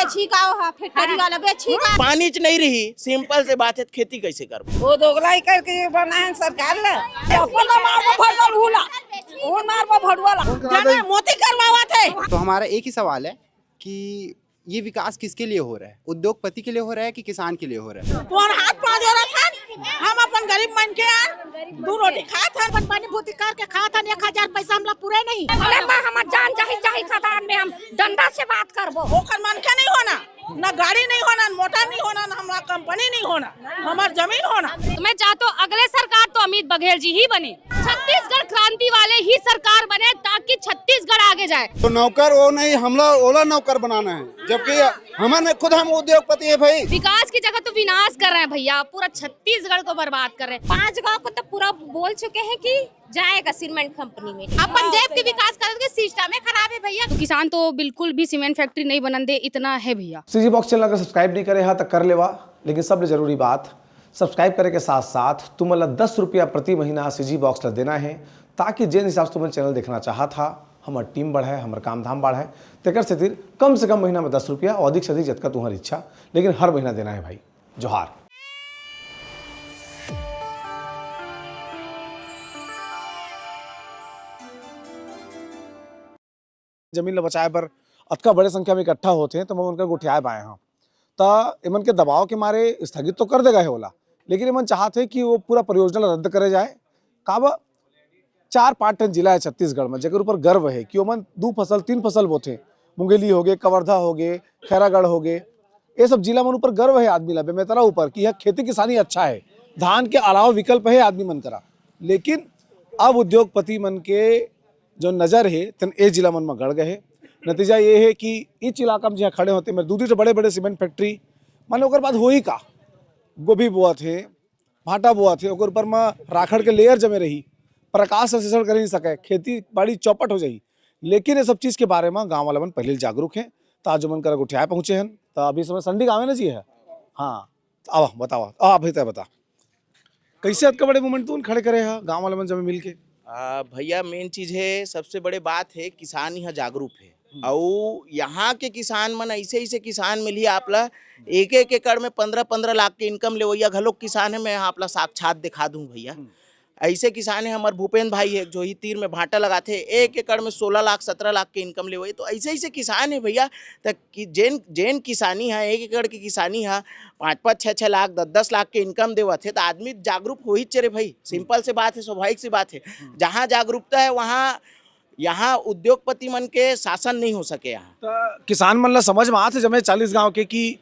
बेची का फैक्ट्री वाला बेची का पानी च नहीं रही, सिंपल से बात है, खेती कैसे करबो? वो दोगलाई करके बनाए सरकार ने अपन मारबो भड़वल हुला वो मारबो भड़वल जाने मोती करवावा थे। तो हमारा एक ही सवाल है कि ये विकास किसके लिए हो रहा है? उद्योगपति के लिए हो रहा है कि किसान के लिए हो रहा है? तोर हाथ पांच हो रहा था, हम अपन गरीब मन के दो रोटी खात हन, अपन पानी भूति करके खात हन, 1000 पैसा हमला पूरे नहीं। अरे मां हमर जान चाही खदान में हम डंडा से बात करबो। ओकर मन के नहीं होना, ना गाड़ी नहीं होना, मोटर नहीं होना, ना हमारा कंपनी नहीं होना, हमार जमीन होना। तो मैं चाहता हूँ अगले सरकार तो अमित बघेल जी ही बने, छत्तीसगढ़ क्रांति वाले ही सरकार बने ताकि छत्तीसगढ़ आगे जाए। तो नौकर वो नहीं, हमला ओला नौकर बनाना है, जबकि हमारे खुद हम उद्योगपति है भाई। विकास की जगह तो विनाश कर रहे हैं भैया, पूरा छत्तीसगढ़ को बर्बाद कर रहे हैं। 5 गांव को तो पूरा बोल चुके हैं कि जाएगा सीमेंट कंपनी में। अपन देश के विकास करेंगे, सिस्टम में खराब है भैया। तो किसान तो बिल्कुल भी सीमेंट फैक्ट्री नहीं बनन दे, इतना है भैया। सीजी बॉक्स चैनल अगर सब्सक्राइब नहीं करे तो कर लेवा, लेकिन सबसे जरूरी बात सब्सक्राइब करे के साथ साथ तुमला 10 रुपया प्रति महीना सीजी बॉक्स ला देना है, ताकि जिन हिसाब से तुम चैनल देखना चाहा था, हमार टीम बढ़े, हमार काम धाम बढ़े, तेकर से तीर कम से कम महीना में 10 रुपया और अधिक से अधिक जतका तुम्हारी इच्छा, लेकिन हर महीना देना है भाई। जोहार। जमीन ला बचाए पर अतका बड़े संख्या में इकट्ठा होते हैं तो मैं उनका गुठियाए पाए हाँ, तो इमन के दबाव के मारे स्थगित तो कर देगा है ओला, लेकिन इमन चाहते हैं कि वो पूरा परियोजना रद्द करे जाए। काब 4-5 टन जिला है छत्तीसगढ़ में, जगह ऊपर गर्व है कि ओमन 2 फसल 3 फसल बोते, मुंगेली हो गए, कवर्धा हो गए, खैरागढ़ हो गए, ये सब जिला मन ऊपर गर्व है आदमी ला बेमेतरा ऊपर कि यह खेती किसानी अच्छा है, धान के अलावा विकल्प है आदमी मन करा। लेकिन अब उद्योगपति मन के जो नज़र है तन ए जिला मन में गड़ गए। नतीजा ये है कि इस इलाका में जहाँ खड़े होते मेरे दूसरे बड़े बड़े सीमेंट फैक्ट्री मान ओकर बाद हो ही का, गोभी बोआ थे, भाटा बोआ थे, ओकर ऊपर में राखड़ के लेयर जमे रही, प्रकाश संश्लेषण कर नहीं सके, खेती बाड़ी चौपट हो जाई। लेकिन ये सब चीज़ के बारे में गाँव वाला मन पहले जागरूक हैं, तो आज मन कर गुठियाए पहुँचे हैं। तो अभी समय संडी गाँव ना जी है हाँ, आवा बतावा भाई तय बता कैसे अतका बड़े मोमेंट तू खड़े करे है गाँव वाले मन जब मिल के? भैया मेन चीज है, सबसे बड़े बात है किसान यहाँ जागरूक है, और यहाँ के किसान मन ऐसे किसान मिली आपला 1-1 एकड़ में 15-15 लाख के इनकम ले घलोक किसान है। मैं यहाँ आपला साक्षात दिखा दूं भैया, ऐसे किसान है। हमारे भूपेंद्र भाई है जो ही तीर में भाटा लगाते, 1 एकड़ में 16 लाख 17 लाख के इनकम ले, तो ऐसे किसान है भैया। तो जैन किसानी है, 1 एकड़ की किसानी है 5-5 6-6 लाख 10-10 लाख के इनकम देवत है, तो आदमी जागरूक हो ही चले भाई। सिंपल से बात है, स्वाभाविक सी बात है। जहाँ जागरूकता है वहाँ यहाँ उद्योगपति मन के शासन नहीं हो सके। यहाँ तो किसान मन ला समझ में आते जमे 40 गाँव के कि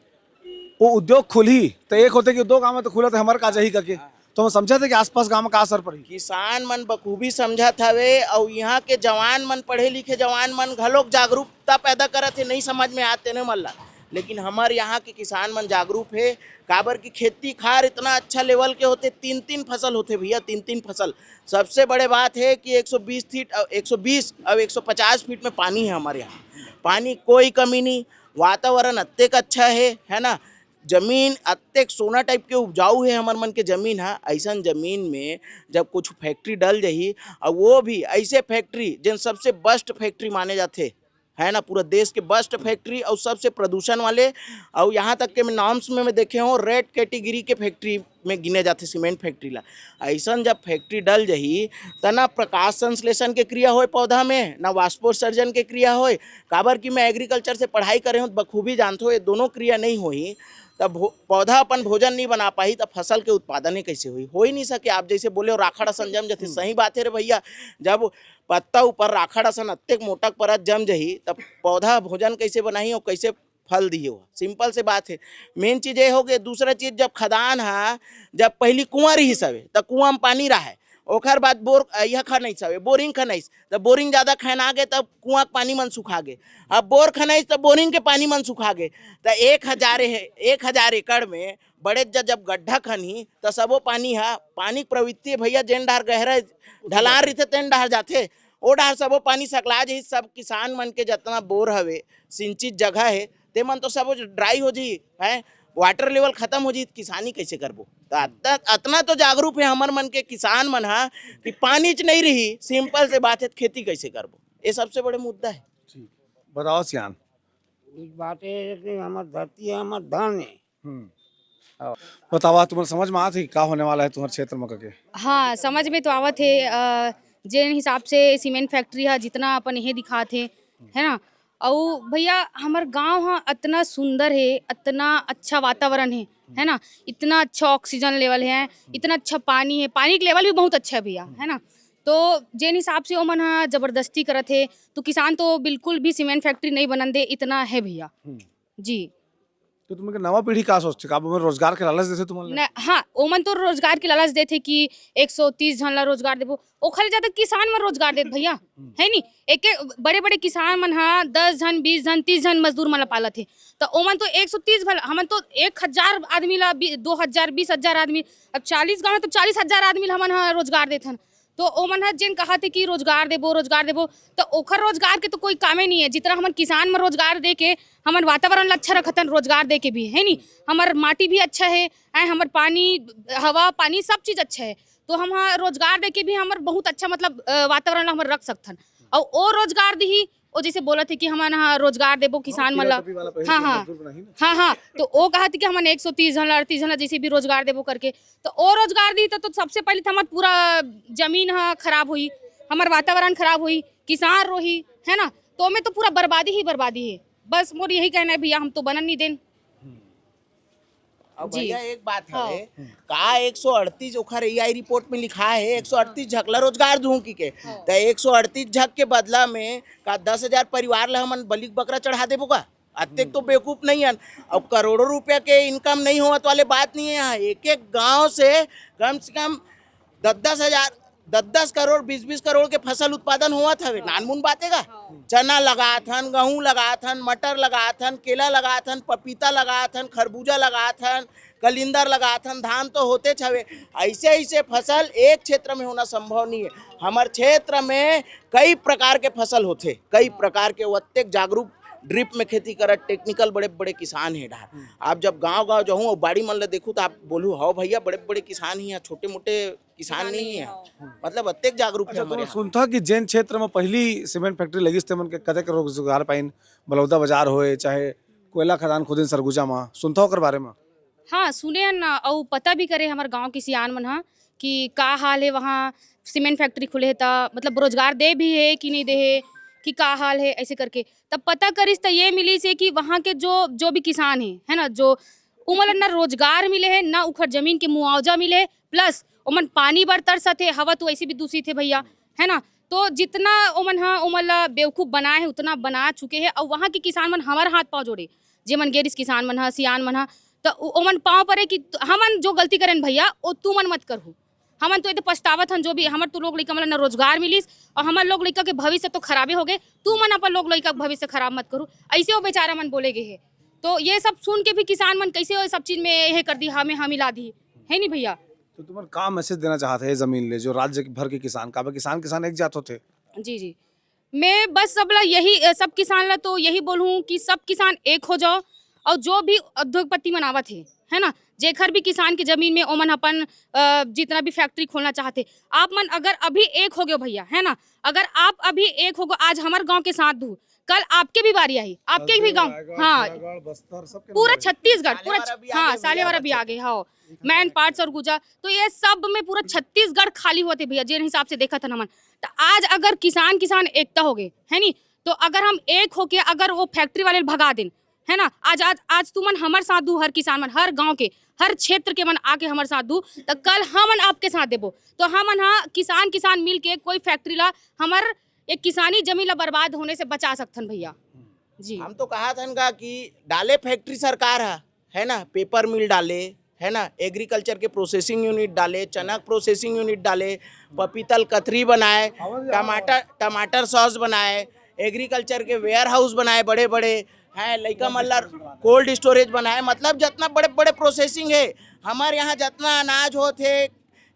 वो उद्योग खुली तो एक होते कि 2 गाँव में तो खुला तो हमारे का ही करके, तो हम समझा थे कि आसपास गांव में का असर पड़ी। किसान मन बखूबी समझा हवे, और यहाँ के जवान मन, पढ़े लिखे जवान मन घलोक जागरूकता पैदा करत है, नहीं समझ में आते न मल्ला। लेकिन हमारे यहाँ के किसान मन जागरूक है, काबर की खेती खार इतना अच्छा लेवल के होते, 3-3 फसल होते भैया, 3-3 फसल। सबसे बड़े बात है कि 120 फीट 120 और 150 फीट में पानी है हमारे यहाँ, पानी कोई कमी नहीं, वातावरण अत्यंत अच्छा है ना, जमीन अत्यंत सोना टाइप के उपजाऊ है हमार मन के जमीन है। ऐसा जमीन में जब कुछ फैक्ट्री डल जाही, और वो भी ऐसे फैक्ट्री जिन सबसे बेस्ट फैक्ट्री माने जाते है ना, पूरा देश के बेस्ट फैक्ट्री और सबसे प्रदूषण वाले, और यहाँ तक के मैं नाम्स में मैं देखे हूँ रेड कैटेगरी के फैक्ट्री में गिने जाते सीमेंट फैक्ट्री ला। ऐसा जब फैक्ट्री डल जही तो ना प्रकाश संश्लेषण के क्रिया होए पौधा में, ना वाष्पोत्सर्जन के क्रिया होए। काबर कि मैं एग्रीकल्चर से पढ़ाई करे हूँ, बखूबी जानते हो ये दोनों क्रिया नहीं होई, तब पौधा अपन भोजन नहीं बना पाई, तब फसल के उत्पादन कैसे हुई, हो ही नहीं सके। आप जैसे बोले हो राखड़ संजम जैसे, सही बात है रे भैया। जब पत्ता ऊपर राखड़ असन अत्यक मोटक परत जम जही, तब पौधा भोजन कैसे बनाई और कैसे फल दी हो, सिंपल से बात है। मेन चीज़ ये हो गई। दूसरा चीज़, जब खदान है, जब पहली कुआं रही सवे तब कुआं में पानी रहा है, ओखर बाद बोर यह खनाइस हवे, बोरिंग खनाइस, तब बोरिंग ज़्यादा खना गए तब कुआं के पानी मन सुखा गए। अब बोर खनाइस तब बोरिंग के पानी मन सुखा गए। तो 1000 एकड़ में बड़े जब गड्ढा खनी तो सबो पानी है, पानी प्रवृत्ति भैया जेन डार गहरा ढलान रहते तेन डार जाते, ओ डार सबो पानी सकला जही। सब किसान मन के जितना बोर हवे, सिंचित जगह है, ते मन तो सब ड्राई हो जी है, वाटर लेवल खत्म हो जी, किसानी कैसे करबो। तो अतना तो जागरूक है हमार मन के किसान मन हा कि पानी च नहीं रही, सिंपल से बात है खेती कैसे करबो, ये सबसे बड़े मुद्दा है। बताओ सियान, इस बात है कि हमार धरती है, हमार धन है। बतावा तुम्हारे समझ में आती का होने वाला है तुम्हारे क्षेत्र में करके? हाँ समझ में तो आवत है। जिन हिसाब से सीमेंट फैक्ट्री है जितना अपन यही दिखाते है ना। और भैया हमार गांव है इतना सुंदर है, इतना अच्छा वातावरण है ना, इतना अच्छा ऑक्सीजन लेवल है, इतना अच्छा पानी है, पानी का लेवल भी बहुत अच्छा है भैया, है ना। तो जिन हिसाब से ओमन हा जबरदस्ती करत है तो किसान तो बिल्कुल भी सीमेंट फैक्ट्री नहीं बनन दे, इतना है भैया जी। तो तुम्हें नवा पीढ़ी का सोचते का रोजगार के लालच देते तुम्हारे? हाँ ओमन तो रोजगार के लालच देते कि 130 जन ला रोजगार देबो, ओखरे ज्यादा किसान मन रोजगार देत भैया, है नी। एक बड़े बड़े किसान मन हा 10 जन 20 जन 30 जन मजदूर मन ला पालत है, तो ओमन तो 130 भला, हमन तो 1000 आदमी ला 2000 20,000 आदमी, अब 40 गाँव तो 40,000 आदमी ला हमन हा रोजगार देथन। तो ओमन हा जिन कहा थे कि रोजगार देबो तो ओखर रोजगार के तो कोई कामे नहीं है, जितना हमन किसान में रोजगार दे के हमन वातावरण अच्छा रखतन, रोजगार दे के भी, है नी। हमार माटी भी अच्छा है, हमार पानी हवा पानी सब चीज अच्छा है, तो हम रोजगार दे के भी हमार बहुत अच्छा मतलब वातावरण हमार रख सकथन। और वो रोजगार दी वो जैसे बोला थे कि हम रोजगार देबो किसान मतलब, हाँ तो वो कहा थी कि हम 130 जन 38 जन जैसे भी रोजगार देबो करके, तो वो रोजगार दी तो सबसे पहले तो हमारा पूरा जमीन खराब हुई, हमार वातावरण खराब हुई, किसान रोही, है ना। तो हमें तो पूरा बर्बादी है। बस मोर यही कहना है भैया, हम तो बनन नहीं देन। अब भैया एक बात है का 138 ओखर एआई रिपोर्ट में लिखा है 138 झकला रोजगार दूं की के, तो 138 झक के बदला में का 10,000 परिवार ला हमन बलि बकरा चढ़ा देबो का? अत्यक तो बेवकूफ नहीं है। अब करोड़ों रुपया के इनकम नहीं होवत वाले बात नहीं है यहाँ। एक एक गांव से कम 10 करोड़ 20 करोड़ के फसल उत्पादन हुआ था, नानमुन बातेगा। चना लगाथन, गेहूं लगाथन, मटर लगाथन, केला लगाथन, पपीता लगाथन, खरबूजा लगाथन, कलिंदर लगाथन, धान तो होते छवे। ऐसे फसल एक क्षेत्र में होना संभव नहीं है। हमारे क्षेत्र में कई प्रकार के फसल होते, कई प्रकार के वत्तेक जागरूक ड्रिप में खेती करत टेक्निकल बड़े बड़े किसान है डार। आप जब गांव जाऊँ और बाड़ी मन ले देखूँ तो आप बोलू हाँ भैया बड़े बड़े किसान ही हैं, छोटे मोटे किसान नहीं है, मतलब अत्यक जागरूक है हमारे। सुनता कि जैन क्षेत्र में पहली सीमेंट फैक्ट्री लगी थे मन के कदे के रोजगार पाइन, बलौदा बाजार होए चाहे कोयला खदान खुदिन सरगुजा में, सुनता होकर बारे में? हाँ सुने ना, और पता भी करे हमारे गांव के सियान मन हा कि का हाल है वहाँ सीमेंट फैक्ट्री खुले है, मतलब रोजगार दे भी है कि नहीं दे है, कि का हाल है, ऐसे करके तब पता करिस तो ये मिली से कि वहाँ के जो भी किसान है ना, जो उमन ना रोजगार मिले है ना उखर जमीन के मुआवजा मिले, प्लस उमन पानी बर तरसत है, हवा तो ऐसे भी दूषित है भैया, है ना। तो जितना उमन उमन बेवकूफ़ बनाए है उतना बना चुके हैं। और वहाँ के किसान मन हमारे हाथ पाँव जोड़े, जे मन गेरिस किसान मन सियान मन तो उमन पाँव पड़े कि हमन जो गलती करें भैया वो तू मन मत करहु, हमन तो ये पछतावत हन जो भी हमार तो लोग लड़का मतलब न रोजगार मिलिस और हमार लोग लड़का के भविष्य तो खराबे हो गए, तू मन अपन लोग लड़का के भविष्य खराब मत करू, ऐसे वो बेचारा मन बोले गए है। तो ये सब सुन के भी किसान मन कैसे वो सब चीज में यह कर दी, हमें हम मिला दी है नहीं भैया। तो तुम्हारा काम मैसेज देना चाहते हैं जमीन ले जो राज्य भर के किसान का, किसान एक जात होते? जी मैं बस सब किसान ला तो यही बोलूँ कि सब किसान एक हो जाओ, और जो भी उद्योगपति मनावत है ना, जेखर भी किसान की जमीन में ओमन अपन जितना भी फैक्ट्री खोलना चाहते, आप मन अगर अभी एक हो गए भैया, है ना, अगर आप अभी एक हो गए, आज हमारे गांव के साथ दू, कल आपके भी बारी आई, आपके भी गांव, हाँ पूरा छत्तीसगढ़ पूरा, हाँ सालेवारा भी आ गए, हाँ मैन पार्ट्स और गुजा, तो ये सब में पूरा छत्तीसगढ़ खाली हुआ थे भैया, जिन हिसाब से देखा था हमन। तो आज अगर किसान एकता हो गए है नी, तो अगर हम एक होके अगर वो फैक्ट्री वाले भगा दें, है ना, आज तुमन हमारे साथ दू, हर किसान मन हर गांव के हर क्षेत्र के मन आके हमारे साथ दू, तो कल हमन आपके साथ देबो, तो हमन किसान मिल के कोई फैक्ट्री ला हमार एक किसानी जमीन ला बर्बाद होने से बचा सकथन भैया जी। हम तो कहा था कि डाले फैक्ट्री सरकार है ना, पेपर मिल डाले, है ना, एग्रीकल्चर के प्रोसेसिंग यूनिट डाले, चना प्रोसेसिंग यूनिट डाले, पपीतल कतरी बनाए, टमाटर सॉस बनाए, एग्रीकल्चर के वेयर हाउस बनाए बड़े बड़े, है लइका मल्ला कोल्ड स्टोरेज बनाए, मतलब जितना बड़े बड़े प्रोसेसिंग है हमारे यहाँ, जितना अनाज होते,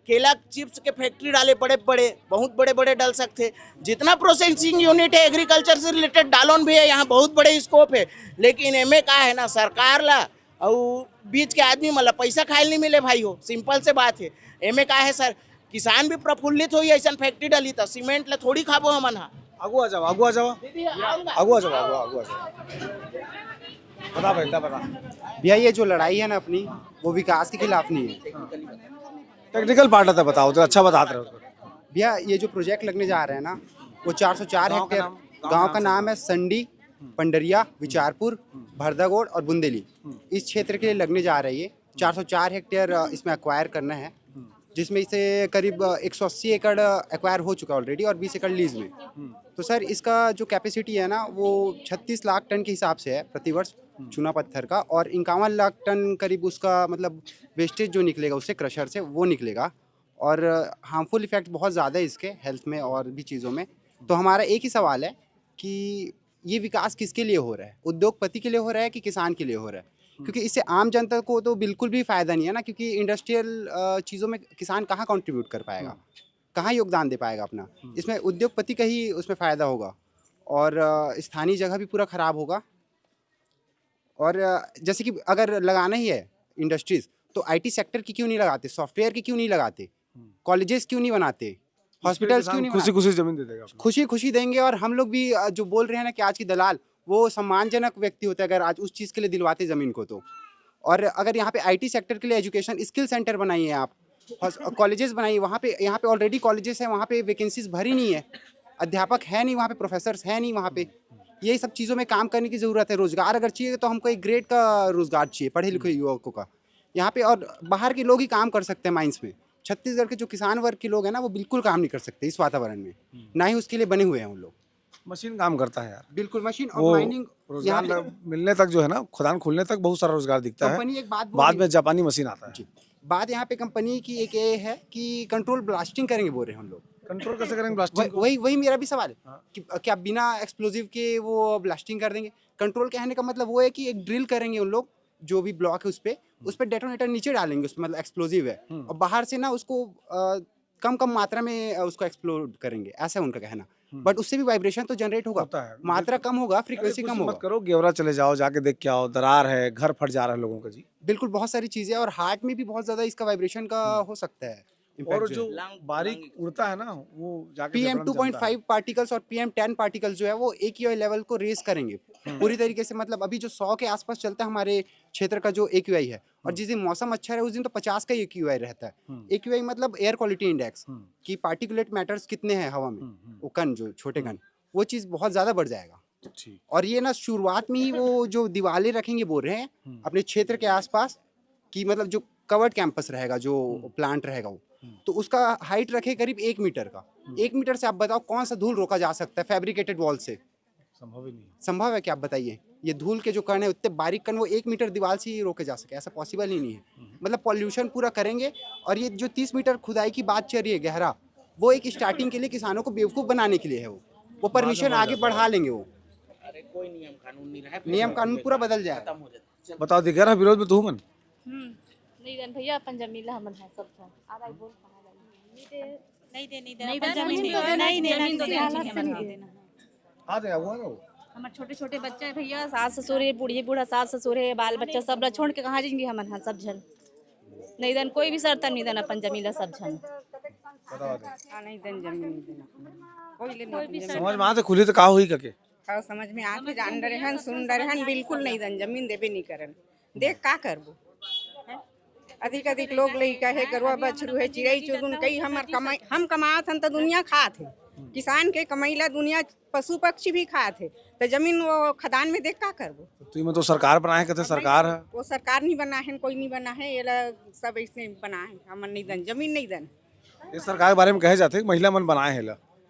केला चिप्स के फैक्ट्री डाले बड़े बड़े, बहुत बड़े बड़े डाल सकते, जितना प्रोसेसिंग यूनिट है एग्रीकल्चर से रिलेटेड डालोन भी है यहाँ, बहुत बड़े स्कोप है। लेकिन एमे का है ना, सरकार ला और बीच के आदमी मतलब पैसा खाए नहीं मिले भाई हो, सिंपल से बात है। एमे का है सर, किसान भी प्रफुल्लित हो ऐसा फैक्ट्री डाली तो सीमेंट ला थोड़ी खाबो हमन आगू आ जाओ, आगू आ जाओ, आगू आ जाओ, आगू आ जाओ। बता बेटा बता। भैया ये जो लड़ाई है ना अपनी, वो विकास के खिलाफ नहीं है। टेक्निकल पार्ट आता है, बताओ तो अच्छा बताते रहे उसको। भैया ये जो प्रोजेक्ट लगने जा रहे हैं ना, वो 404 हेक्टेयर, गांव का नाम है संडी, पंडरिया, विचारपुर, भरदागोड़ और बुंदेली। इस क्षेत्र के लिए लगने जा रही है। 404 हेक्टेयर इसमें एक्वायर करना है, जिसमें से करीब 180 एकड़ एक्वायर हो चुका है ऑलरेडी और 20 एकड़ लीज में। तो सर इसका जो कैपेसिटी है ना, वो 36 लाख टन के हिसाब से है प्रतिवर्ष चूना पत्थर का, और 51 लाख टन करीब उसका मतलब वेस्टेज जो निकलेगा उससे, क्रशर से, वो निकलेगा। और हार्मफुल इफेक्ट बहुत ज़्यादा है इसके हेल्थ में और भी चीज़ों में। तो हमारा एक ही सवाल है कि ये विकास किसके लिए हो रहा है, उद्योगपति के लिए हो रहा है कि किसान के लिए हो रहा है? क्योंकि इससे आम जनता को तो बिल्कुल भी फ़ायदा नहीं है ना, क्योंकि इंडस्ट्रियल चीज़ों में किसान कहाँ कंट्रीब्यूट कर पाएगा, कहाँ योगदान दे पाएगा अपना। इसमें उद्योगपति का ही उसमें फ़ायदा होगा और स्थानीय जगह भी पूरा ख़राब होगा। और जैसे कि अगर लगाना ही है इंडस्ट्रीज़, तो आईटी सेक्टर की क्यों नहीं लगाते, सॉफ्टवेयर की क्यों नहीं लगाते, कॉलेजेस क्यों नहीं बनाते, हॉस्पिटल्स क्यों नहीं खुशी खुशी जमीन दे देगा, खुशी खुशी देंगे। और हम लोग भी जो बोल रहे हैं ना कि आज की दलाल वो सम्मानजनक व्यक्ति होता है अगर आज उस चीज़ के लिए दिलवाते ज़मीन को तो। और अगर यहाँ पे आईटी सेक्टर के लिए एजुकेशन स्किल सेंटर बनाइए आप, कॉलेजेस बनाइए, वहाँ पे यहाँ पे ऑलरेडी कॉलेजेस हैं, वहाँ पे वैकेंसीज भरी नहीं है, अध्यापक है नहीं वहाँ पे, प्रोफेसर्स है नहीं वहाँ पे। यही सब चीज़ों में काम करने की ज़रूरत है। रोज़गार अगर चाहिए तो हमको एक ग्रेड का रोज़गार चाहिए, पढ़े लिखे युवकों का यहाँ पे। और बाहर के लोग ही काम कर सकते हैं माइंस में। छत्तीसगढ़ के जो किसान वर्ग के लोग हैं ना, वो बिल्कुल काम नहीं कर सकते इस वातावरण में, ना ही उसके लिए बने हुए हैं उन लोग। मशीन काम करता है यार, बिल्कुल मशीन और वो माइनिंग रोजगार मिलने तक जो है ना, खदान खुलने तक बहुत सारा रोजगार दिखता है। कंपनी एक बात बाद में जापानी मशीन आता है। बात यहाँ पे कंपनी की एक ये है कि कंट्रोल ब्लास्टिंग करेंगे बोल रहे हैं हम लोग। कंट्रोल कैसे करेंगे ब्लास्टिंग को? वही मेरा भी सवाल है कि क्या बिना एक्सप्लोजिव के वो ब्लास्टिंग कर देंगे? कंट्रोल कहने का मतलब वो है कि एक ड्रिल करेंगे उन लोग, जो भी ब्लॉक है उस पर डेटोनेटर नीचे डालेंगे, उसमें मतलब एक्सप्लोजिव है, और बाहर से ना उसको कम कम मात्रा में उसको एक्सप्लोड करेंगे, ऐसा है उनका कहना। बट उससे भी वाइब्रेशन तो जनरेट होगा, मात्रा कम होगा, फ्रीक्वेंसी कम होगा। मत करो, गेवरा चले जाओ, जाके देख के आओ, दरार है, घर फट जा रहा है लोगों का जी। बिल्कुल बहुत सारी चीजें, और हार्ट में भी बहुत ज्यादा इसका वाइब्रेशन का हो सकता है। और जो बारीक उड़ता है ना, वो जाके PM 2.5 पार्टिकल्स और PM 10 पार्टिकल्स जो है वो AQI लेवल को रेज करेंगे पूरी तरीके से। मतलब अभी जो 100 के आसपास चलता है हमारे क्षेत्र का जो AQI है, और जिस दिन मौसम अच्छा है उस दिन तो 50 का AQI रहता है। AQI मतलब एयर क्वालिटी इंडेक्स कि पार्टिकुलेट मैटर्स कितने हैं हवा में, वो कण जो छोटे कण, वो चीज़ बहुत ज़्यादा बढ़ जाएगा। और ये ना शुरुआत में ही वो जो दीवारें रखेंगे बोल रहे हैं अपने क्षेत्र के आसपास, कि मतलब जो कवर्ड कैंपस रहेगा, जो प्लांट रहेगा वो, तो उसका हाइट रखे करीब 1 मीटर का। 1 मीटर से आप बताओ कौन सा धूल रोका जा सकता है फैब्रिकेटेड वॉल से? संभव ही नहीं। संभव है क्या, आप बताइए? ये धूल के जो कण है, उतने बारीक कण, वो 1 मीटर दीवार से ही रोके जा सके? ऐसा पॉसिबल ही नहीं है। मतलब पॉल्यूशन पूरा करेंगे। और ये जो 30 मीटर खुदाई की बात चल रही है गहरा, वो एक स्टार्टिंग के लिए किसानों को बेवकूफ़ बनाने के लिए है। वो परमिशन आगे बढ़ा लेंगे, वो कोई नियम कानून नहीं रहा, नियम कानून पूरा बदल जाएगा। बताओ दिख रहा विरोध में तू मन नहीं देन भैया, अपन जमीला हमन है सब था आधा बोल नहीं दे आ दे हुआ ना। हमारे छोटे छोटे बच्चे हैं भैया, सास ससुर है, बूढ़ी बूढ़ा सास ससुर है, बाल बच्चा सब छोड़ के कहाँ जाएंगे हम सब झन? नहीं देन कोई भी शर्त नहीं देना, अपन जमीला सब झन नहीं देन जमीन कोई भी समझ में आते खुली तो का हुई कके समझ में आके जान रहे हैं, सुन रहे हैं, बिल्कुल नहीं देन जमीन देबे नहीं करन। देख का करबो, अधिक अधिक लोग लइका है, गरुआ बछरू है, चिड़ई चुरुन, कई हमर कमाई हम कमात हन तो दुनिया खात है। किसान के कमाईला दुनिया पशु पक्षी भी खात है, तो जमीन वो खदान में देख का करबो? तू में तो सरकार बनाए कहते सरकार है, वो सरकार नहीं बना है, कोई नहीं बना है, ये सब ऐसे बना है। हमर नहीं दन जमीन नहीं दन। ये सरकार के बारे में कहे जाते महिला मन बनाए है,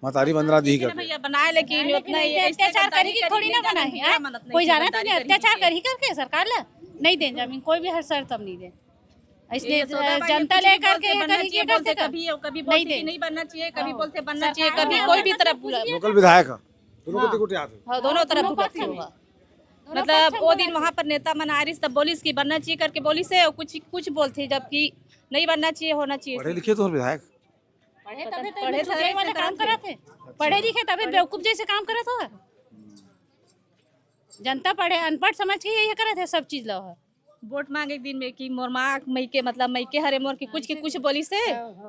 मतारी बंदरा दी कर भैया बनाए, लेकिन उतना अत्याचार करेगी थोड़ी ना बनाए, कोई जाना तो नहीं अत्याचार कर ही करके सरकार ला नहीं दे जमीन, कोई भी हर शर्त हम नहीं दे। इसलिए जनता लेकर के बोलते, कभी बोलते कि नहीं बनना चाहिए, कभी बोलते बनना चाहिए, कभी कोई भी तरफ पूरा लोकल विधायक दोनों तरफ होगा। मतलब वो दिन वहाँ पर नेता मन आ रही तब बोलिस की बनना चाहिए करके बोली से, और कुछ बोलते जबकि नहीं बनना चाहिए, होना चाहिए। पढ़े लिखे तो विधायक पढ़े लिखे तभी बेवकूफ जैसे काम करत हो। जनता पढ़े अनपढ़ समझ के ये करत है सब चीज लो है। वोट मांगे एक दिन में कि मोर माँ मई के मतलब मई के हरे मोर की कुछ बोली से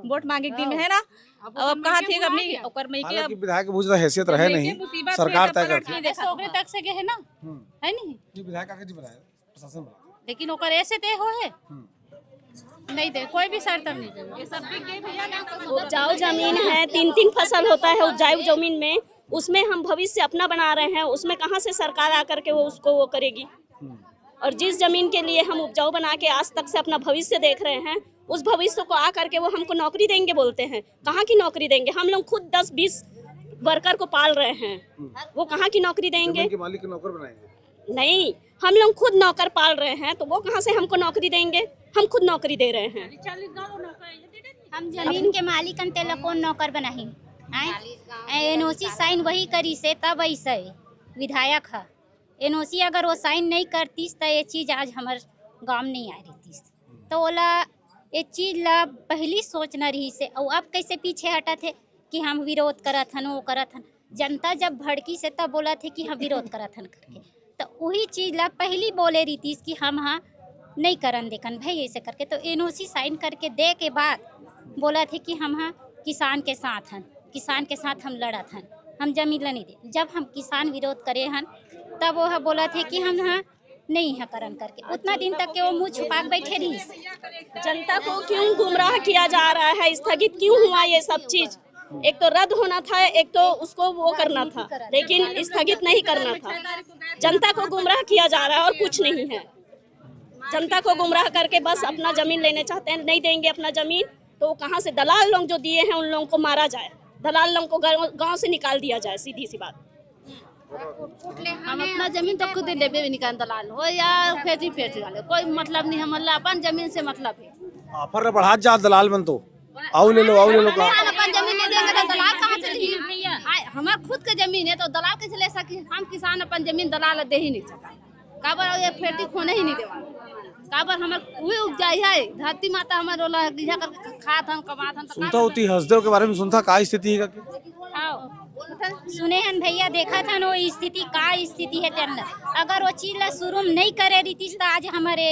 वोट मांगे एक दिन में है ना। अब कहाँ थी अपनी ओकर मई के हालांकि विधायक की बहुत ज्यादा हैसियत रहे नहीं, सरकार तय करती है। ओकरे तक से के है ना, है नहीं, ये विधायक आके जी बनाया, प्रशासन बनाया। लेकिन ओकर ऐसे दे हो है नहीं दे, कोई भी शर्त नहीं दे। उपजाऊ जमीन है, 3 फसल होता है उपजाऊ जमीन में, उसमें हम भविष्य अपना बना रहे हैं, उसमें कहाँ से सरकार आकर के वो करेगी। और जिस जमीन के लिए हम उपजाऊ बना के आज तक से अपना भविष्य देख रहे हैं, उस भविष्य को आकर के वो हमको नौकरी देंगे बोलते हैं। कहाँ की नौकरी देंगे? हम लोग खुद 10-20 वर्कर को पाल रहे हैं, वो कहाँ की नौकरी देंगे? जमीन के मालिक को नौकर बनाएंगे? नहीं, हम लोग खुद नौकर पाल रहे हैं, तो वो कहाँ से हमको नौकरी देंगे? हम खुद नौकरी दे रहे हैं। हम जमीन के मालिक तेला कौन नौकर बनाही? एनओसी साइन वही करी से तब ऐसे विधायक है। एनओसी अगर वो साइन नहीं करतीस तो ये चीज़ आज हमारे गांव में नहीं आ रही। तो ओला ये चीज़ ला पहली सोचना रही से, और अब कैसे पीछे हटा थे कि हम विरोध करत हन, वो करत हन। जनता जब भड़की से तब बोला थे कि हम विरोध करत हन करके, तो वही चीज़ ला पहली बोले रही थी कि हम हाँ नहीं करन देखन भाई ऐसे करके। तो एनओसी साइन करके दे के बाद बोला थे कि हम हाँ किसान के साथ हन, किसान के साथ हम लड़त हन, हम जमीन नहीं दे। जब हम किसान विरोध करे हन तब वो बोला थे कि हम हाँ नहीं है करन करके। उतना दिन तक के वो मुँह छुपा के बैठे रही। जनता को क्यों गुमराह किया जा रहा है? स्थगित क्यों हुआ ये सब चीज? एक तो रद्द होना था, एक तो उसको वो करना था, लेकिन स्थगित नहीं करना था। जनता को गुमराह किया जा रहा है और कुछ नहीं है। जनता को गुमराह करके बस अपना जमीन लेने चाहते हैं, नहीं देंगे अपना जमीन तो कहाँ से दलाल लोग जो दिए हैं उन लोगों को मारा जाए, दलाल लोगों को गांव से निकाल दिया जाए, सीधी सी बात। हम अपना जमीन तो खुद लेबे भी निकाल, दलाल हो या फेंची वाले, कोई मतलब नहीं। हमारा अपन जमीन से मतलब है। ऑफर बढ़ा जा दलाल बन तो आओ ले लो का। अपन जमीन नहीं देंगे तो दलाल कहाँ से लेंगे भैया? हमारे खुद के जमीन है तो दलाल कैसे ले सके? हम किसान अपन जमीन दलाल दे ही नहीं सकता। काबर ये फेटी खोने ही नहीं देवा, काबर हमारे वही उपजाई है। धरती माता हमारे रोला गिजा कर खात हम कमात हम। सुनता होती हसदेव के बारे में, सुनता का स्थिति है सुने हन भैया, देखा था वो स्थिति का स्थिति है तेरना। अगर वो चीज ला शुरू नहीं करे रही थी तो आज हमारे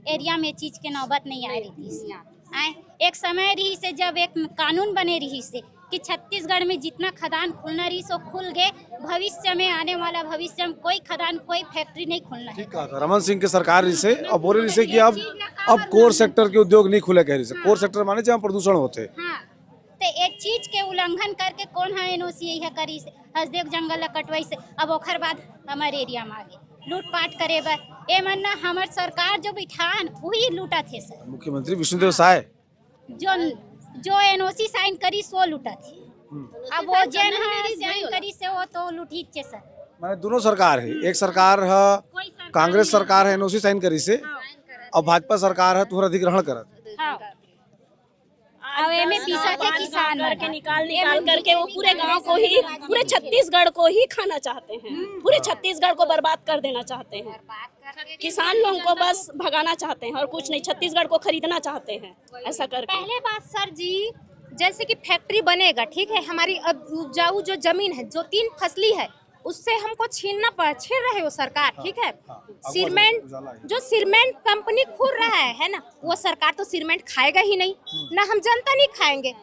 एरिया में चीज के नौबत नहीं आ रही थी। एक समय रही से जब एक कानून बने रही से कि छत्तीसगढ़ में जितना खदान खुलना रही सो खुल गए, भविष्य में आने वाला भविष्य में कोई खदान कोई फैक्ट्री नहीं खुलना है। ठीक कहा था रमन सिंह की सरकार से, अब बोल रही से कि अब कोर सेक्टर के उद्योग नहीं खुले, कह रही से कोर सेक्टर माने जहाँ प्रदूषण होते। हाँ, तो एक चीज के उल्लंघन करके कौन है एनओसी यही करी से हसदेव जंगल कटवाई से। अब ओखर बाद हमारे एरिया में आगे लूटपाट करे बर ए मन्ना हमार सरकार जो बिठान वही लूटा थे सर। मुख्यमंत्री विष्णुदेव साय जो एनओसी साइन करी सो लूटा थे। अब वो जन साइन करी से वो तो लूटी थे सर। माने दोनों सरकार है, एक सरकार है कांग्रेस सरकार है एनओसी साइन करी से, और भाजपा सरकार है तुहरा अधिग्रहण करत। अब में पीसा थे किसान करके निकाल करके वो पूरे गांव को ही, पूरे छत्तीसगढ़ को ही खाना चाहते हैं, पूरे छत्तीसगढ़ को बर्बाद कर देना चाहते हैं। किसान लोगों को बस भगाना चाहते हैं और कुछ नहीं, छत्तीसगढ़ को खरीदना चाहते हैं ऐसा करके। पहले बात सर जी, जैसे कि फैक्ट्री बनेगा, ठीक है, हमारी उपजाऊ जो जमीन है जो 3 फसली है उससे हमको छीन रहे हो सरकार, ठीक है। सीमेंट कंपनी खुल रहा है ना, वो सरकार तो सीमेंट खाएगा ही नहीं ना, हम जनता नहीं खाएंगे।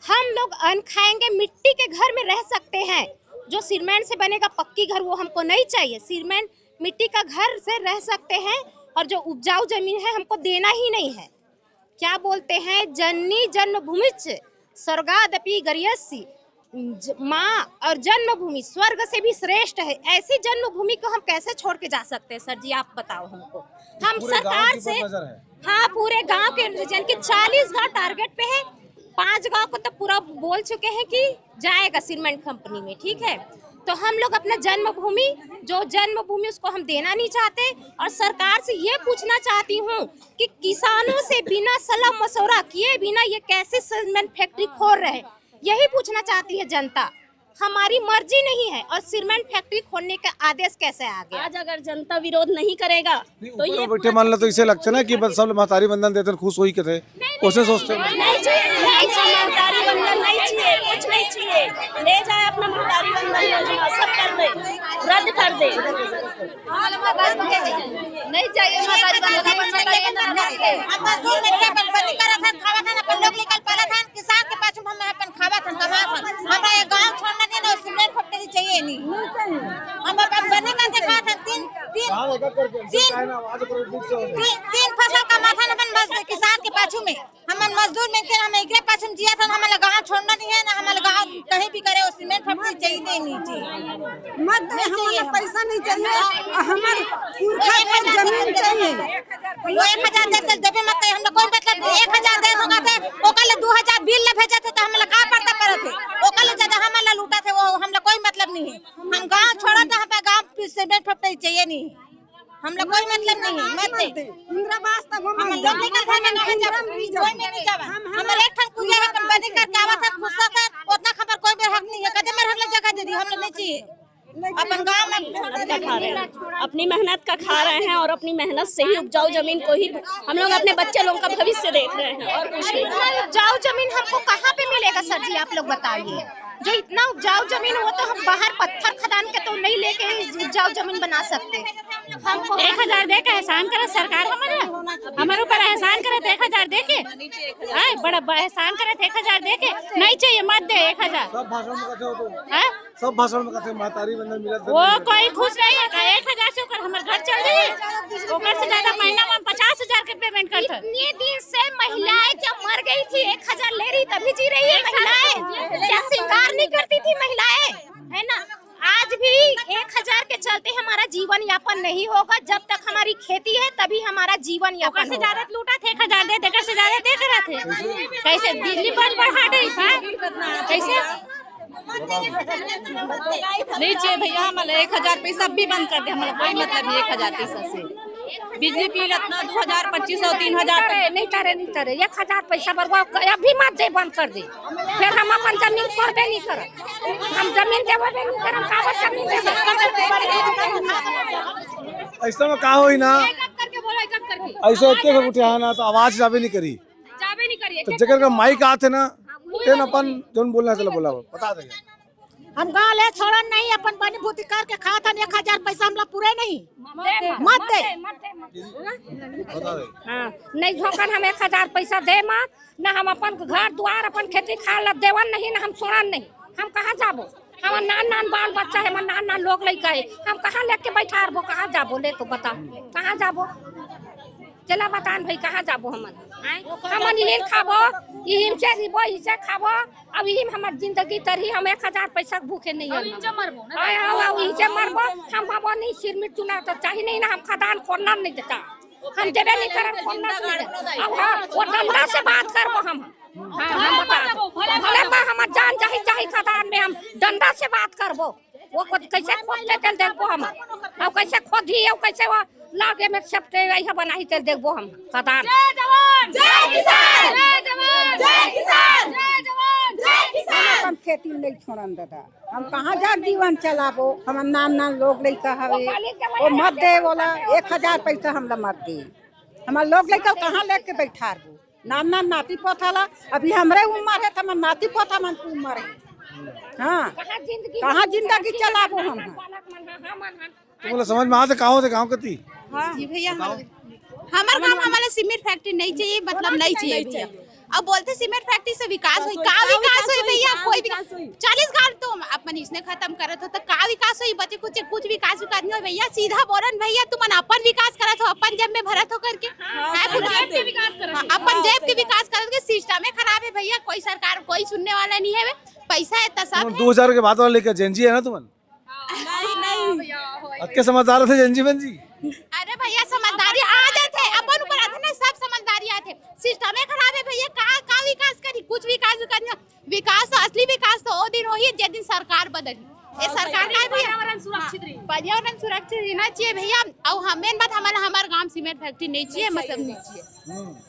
हम लोग अन्न खाएंगे, मिट्टी के घर में रह सकते हैं। जो सीमेंट से बनेगा पक्की घर वो हमको नहीं चाहिए। सीमेंट मिट्टी का घर से रह सकते हैं, और जो उपजाऊ जमीन है हमको देना ही नहीं है। क्या बोलते हैं, जननी जन्मभूमि स्वर्गादपि गरीयसी, माँ और जन्मभूमि स्वर्ग से भी श्रेष्ठ है। ऐसी जन्मभूमि को हम कैसे छोड़ के जा सकते हैं सर जी, आप बताओ हमको। हम सरकार से, हाँ, पूरे गांव के रीजन के 40 गांव टारगेट पे है, 5 गांव को तो पूरा बोल चुके हैं कि जाएगा सीमेंट कंपनी में, ठीक है। तो हम लोग अपना जन्मभूमि उसको हम देना नहीं चाहते। और सरकार से ये पूछना चाहती हूँ कि किसानों से बिना सलाह मशवरा किए बिना ये कैसे सीमेंट फैक्ट्री खोल रहे हैं, यही पूछना चाहती है जनता। हमारी मर्जी नहीं है और सीमेंट फैक्ट्री खोलने का आदेश कैसे आ गया? आज अगर जनता विरोध नहीं करेगा तो ये बैठे मान लो तो इसे लगता है ना कि बस सब महतारी बंधन देते खुश हुई के थे, कोशिश सोचते नहीं चाहिए महतारी बंधन, नहीं चाहिए, कुछ नहीं चाहिए। ले जाए अपना महतारी बंधन योजना, सब कर दे, रद्द कर दे। नहीं चाहिए महतारी बंधन। मजदूर में के बनी करत हन खावा था अपन लोग निकल पाला था किसान के पास हम अपन खावा था कमा था हमरा ये गांव छोड़ना नहीं ना सीमेंट फैक्ट्री चाहिए नहीं हम अपन बनी करके खा था तीन फसल कमा था अपन मजदूर किसान के पाछू में हमन मजदूर में के हम एकरे पाछू जिया था हमारा गांव छोड़ना नहीं है ना हमारा गांव कहीं भी करे वो सीमेंट फैक्ट्री चाहिए नहीं चाहिए मत दे हमारा पैसा नहीं चाहिए हमारे पुरखा पर जमीन चाहिए वो 1000 देबे मत हम लोग कोई मतलब 1000 दे होगा थे ओकल 2000 बिल ले भेजा थे तो हम लोग का पड़ता करत थे ओकल ज्यादा हमारा लूटा थे वो हम लोग कोई मतलब नहीं है हम गांव छोड़ा था हम गांव सीमेंट फैक्ट्री चाहिए नहीं हम लोग कोई मतलब नहीं है मत दे इंद्रावास तक हम लोग निकल था ना कोई में नहीं जावा हमर एक ठन कुलिया है अपन बनी कर आवा था गुस्सा था उतना खबर कोई भी हक नहीं है कदम हम लोग जगह दे दी हम लोग नहीं चाहिए अपन गांव में खा रहे हैं अपनी मेहनत का खा रहे हैं और अपनी मेहनत से ही उपजाऊ जमीन को ही हम लोग अपने बच्चे लोगों का भविष्य देख रहे हैं और कुछ नहीं। उपजाऊ जमीन हमको कहाँ पे मिलेगा सर जी आप लोग बताइए जो इतना उपजाऊ जमीन हो तो हम बाहर पत्थर खदान के तो नहीं लेके उपजाऊ जमीन बना सकते हमको 1000 दे के एहसान करे सरकार हमारे ऊपर एहसान करे तो 1000 दे के बड़ा एहसान करे तो 1000 दे के नहीं चाहिए मत दे 1000 सब भाषण में कहते महतारी बंधन मिला वो कोई खुश नहीं है 1000 से ऊपर हमारे घर चल रही ओकर से ज्यादा महीना में 50,000 के पेमेंट करते इतने दिन से महिलाएं जब मर गई थी 1000 ले रही तभी जी रही है महिलाएं क्या श्रृंगार नहीं करती थी महिलाएं है ना आज भी 1000 के चलते हमारा जीवन यापन नहीं होगा जब तक हमारी खेती है तभी हमारा जीवन यापन से ज्यादा लूटा थे 1000 दे देकर से ज्यादा दे कर थे कैसे बिजली बिल बढ़ा दे कैसे नहीं चाहिए भैया हमारे 1000 पैसा भी बंद कर दे हमारा कोई मतलब नहीं 1000 पैसा से बिजली बिल इतना 2000 2500 3000 नहीं करे 1000 पैसा बर्बाद अभी मत दे बंद कर दे फिर हम अपन जमीन छोड़बे नहीं करब हम जमीन देबे नहीं करब कागज जमीन दे ऐसा में का होई ना ऐसे एक एक उठा ना तो आवाज जाबे नहीं करी तो जगह का माइक आते ना तेन अपन जोन बोलना चला बोला बता दे हम गांव ले छोड़न नहीं अपन पानी भूति करके खा था 1000 पैसा हमला पूरे नहीं मत दे बता दे नहीं झोंकन हम 1000 पैसा दे मत ना हम अपन घर द्वार अपन खेती खा लब देवन नहीं ना हम सोड़न नहीं हम कहाँ जाबो हमार नान बाल बच्चा है हमार नान लोग लड़का है हम कहाँ लेके बैठारबो कहाँ जाबो ले तो बता कहाँ जाबो चला बतान भाई कहाँ जाबो हमन यही खाबो यही से रिबो इसे खाबो अब यही हमार जिंदगी तरही हम 1000 पैसा भूखे नहीं है इसे मरबो हम बाबा नहीं सिर में चुना तो चाहिए नहीं ना हम खदान खोलना नहीं देता हम देवे नहीं करब खोलना अब वो डंडा से बात करबो हम भले हमार जान चाहे खदान में हम डंडा से बात करबो वो कैसे खोदते चल देखबो हम अब कैसे खोदी अब कैसे वो लागे में सबते यही बनाई चल देखबो हम खदान जय जवान जय किसान जय जवान जय किसान जय जवान जय किसान हम खेती नहीं छोड़न दादा हम कहाँ जा जीवन चलाबो हम नाम लोग लइका हवे वो मत दे बोला 1000 पैसा हमला मत दे हमार लोग लइका कहाँ लेके बैठारबो नाम नाती पोथाला अभी हमरे उम्र है तो नाती पोथा मन की उम्र है हाँ कहाँ जिंदगी चलाबो हम तुमला समझ में आते कहाँ होते गाँव कती जी भैया हमारे गाँव हमारा सीमेंट फैक्ट्री नहीं चाहिए मतलब नहीं चाहिए भैया अब बोलते सीमेंट फैक्ट्री से विकास हुई का विकास हुई भैया कोई भी 40 गांव तो अपन इसने खत्म करत हो तो का विकास हुई बचे कुछ विकास नहीं हो भैया सीधा बोलन भैया तुम अपन विकास करत हो अपन जेब में भरत हो करके अपन जेब के विकास करत के सिस्टम में खराब है भैया कोई सरकार कोई सुनने वाला नहीं है पैसा है सब 2000 के बाद वाला लेकर जेंजी है ना तुमन नहीं अक्के समझदार थे जेंजी बंजी अरे भैया समझदारी आ जाते अपन ऊपर आते ना सब समझदारी आते सिस्टम में खराब है भैया का विकास करी कुछ विकास करना विकास तो असली विकास तो वो दिन होई जिस दिन सरकार बदली ये सरकार का पर्यावरण सुरक्षित रहना चाहिए भैया और हमें बात हमारे गांव सीमेंट फैक्ट्री नहीं चाहिए मतलब नहीं चाहिए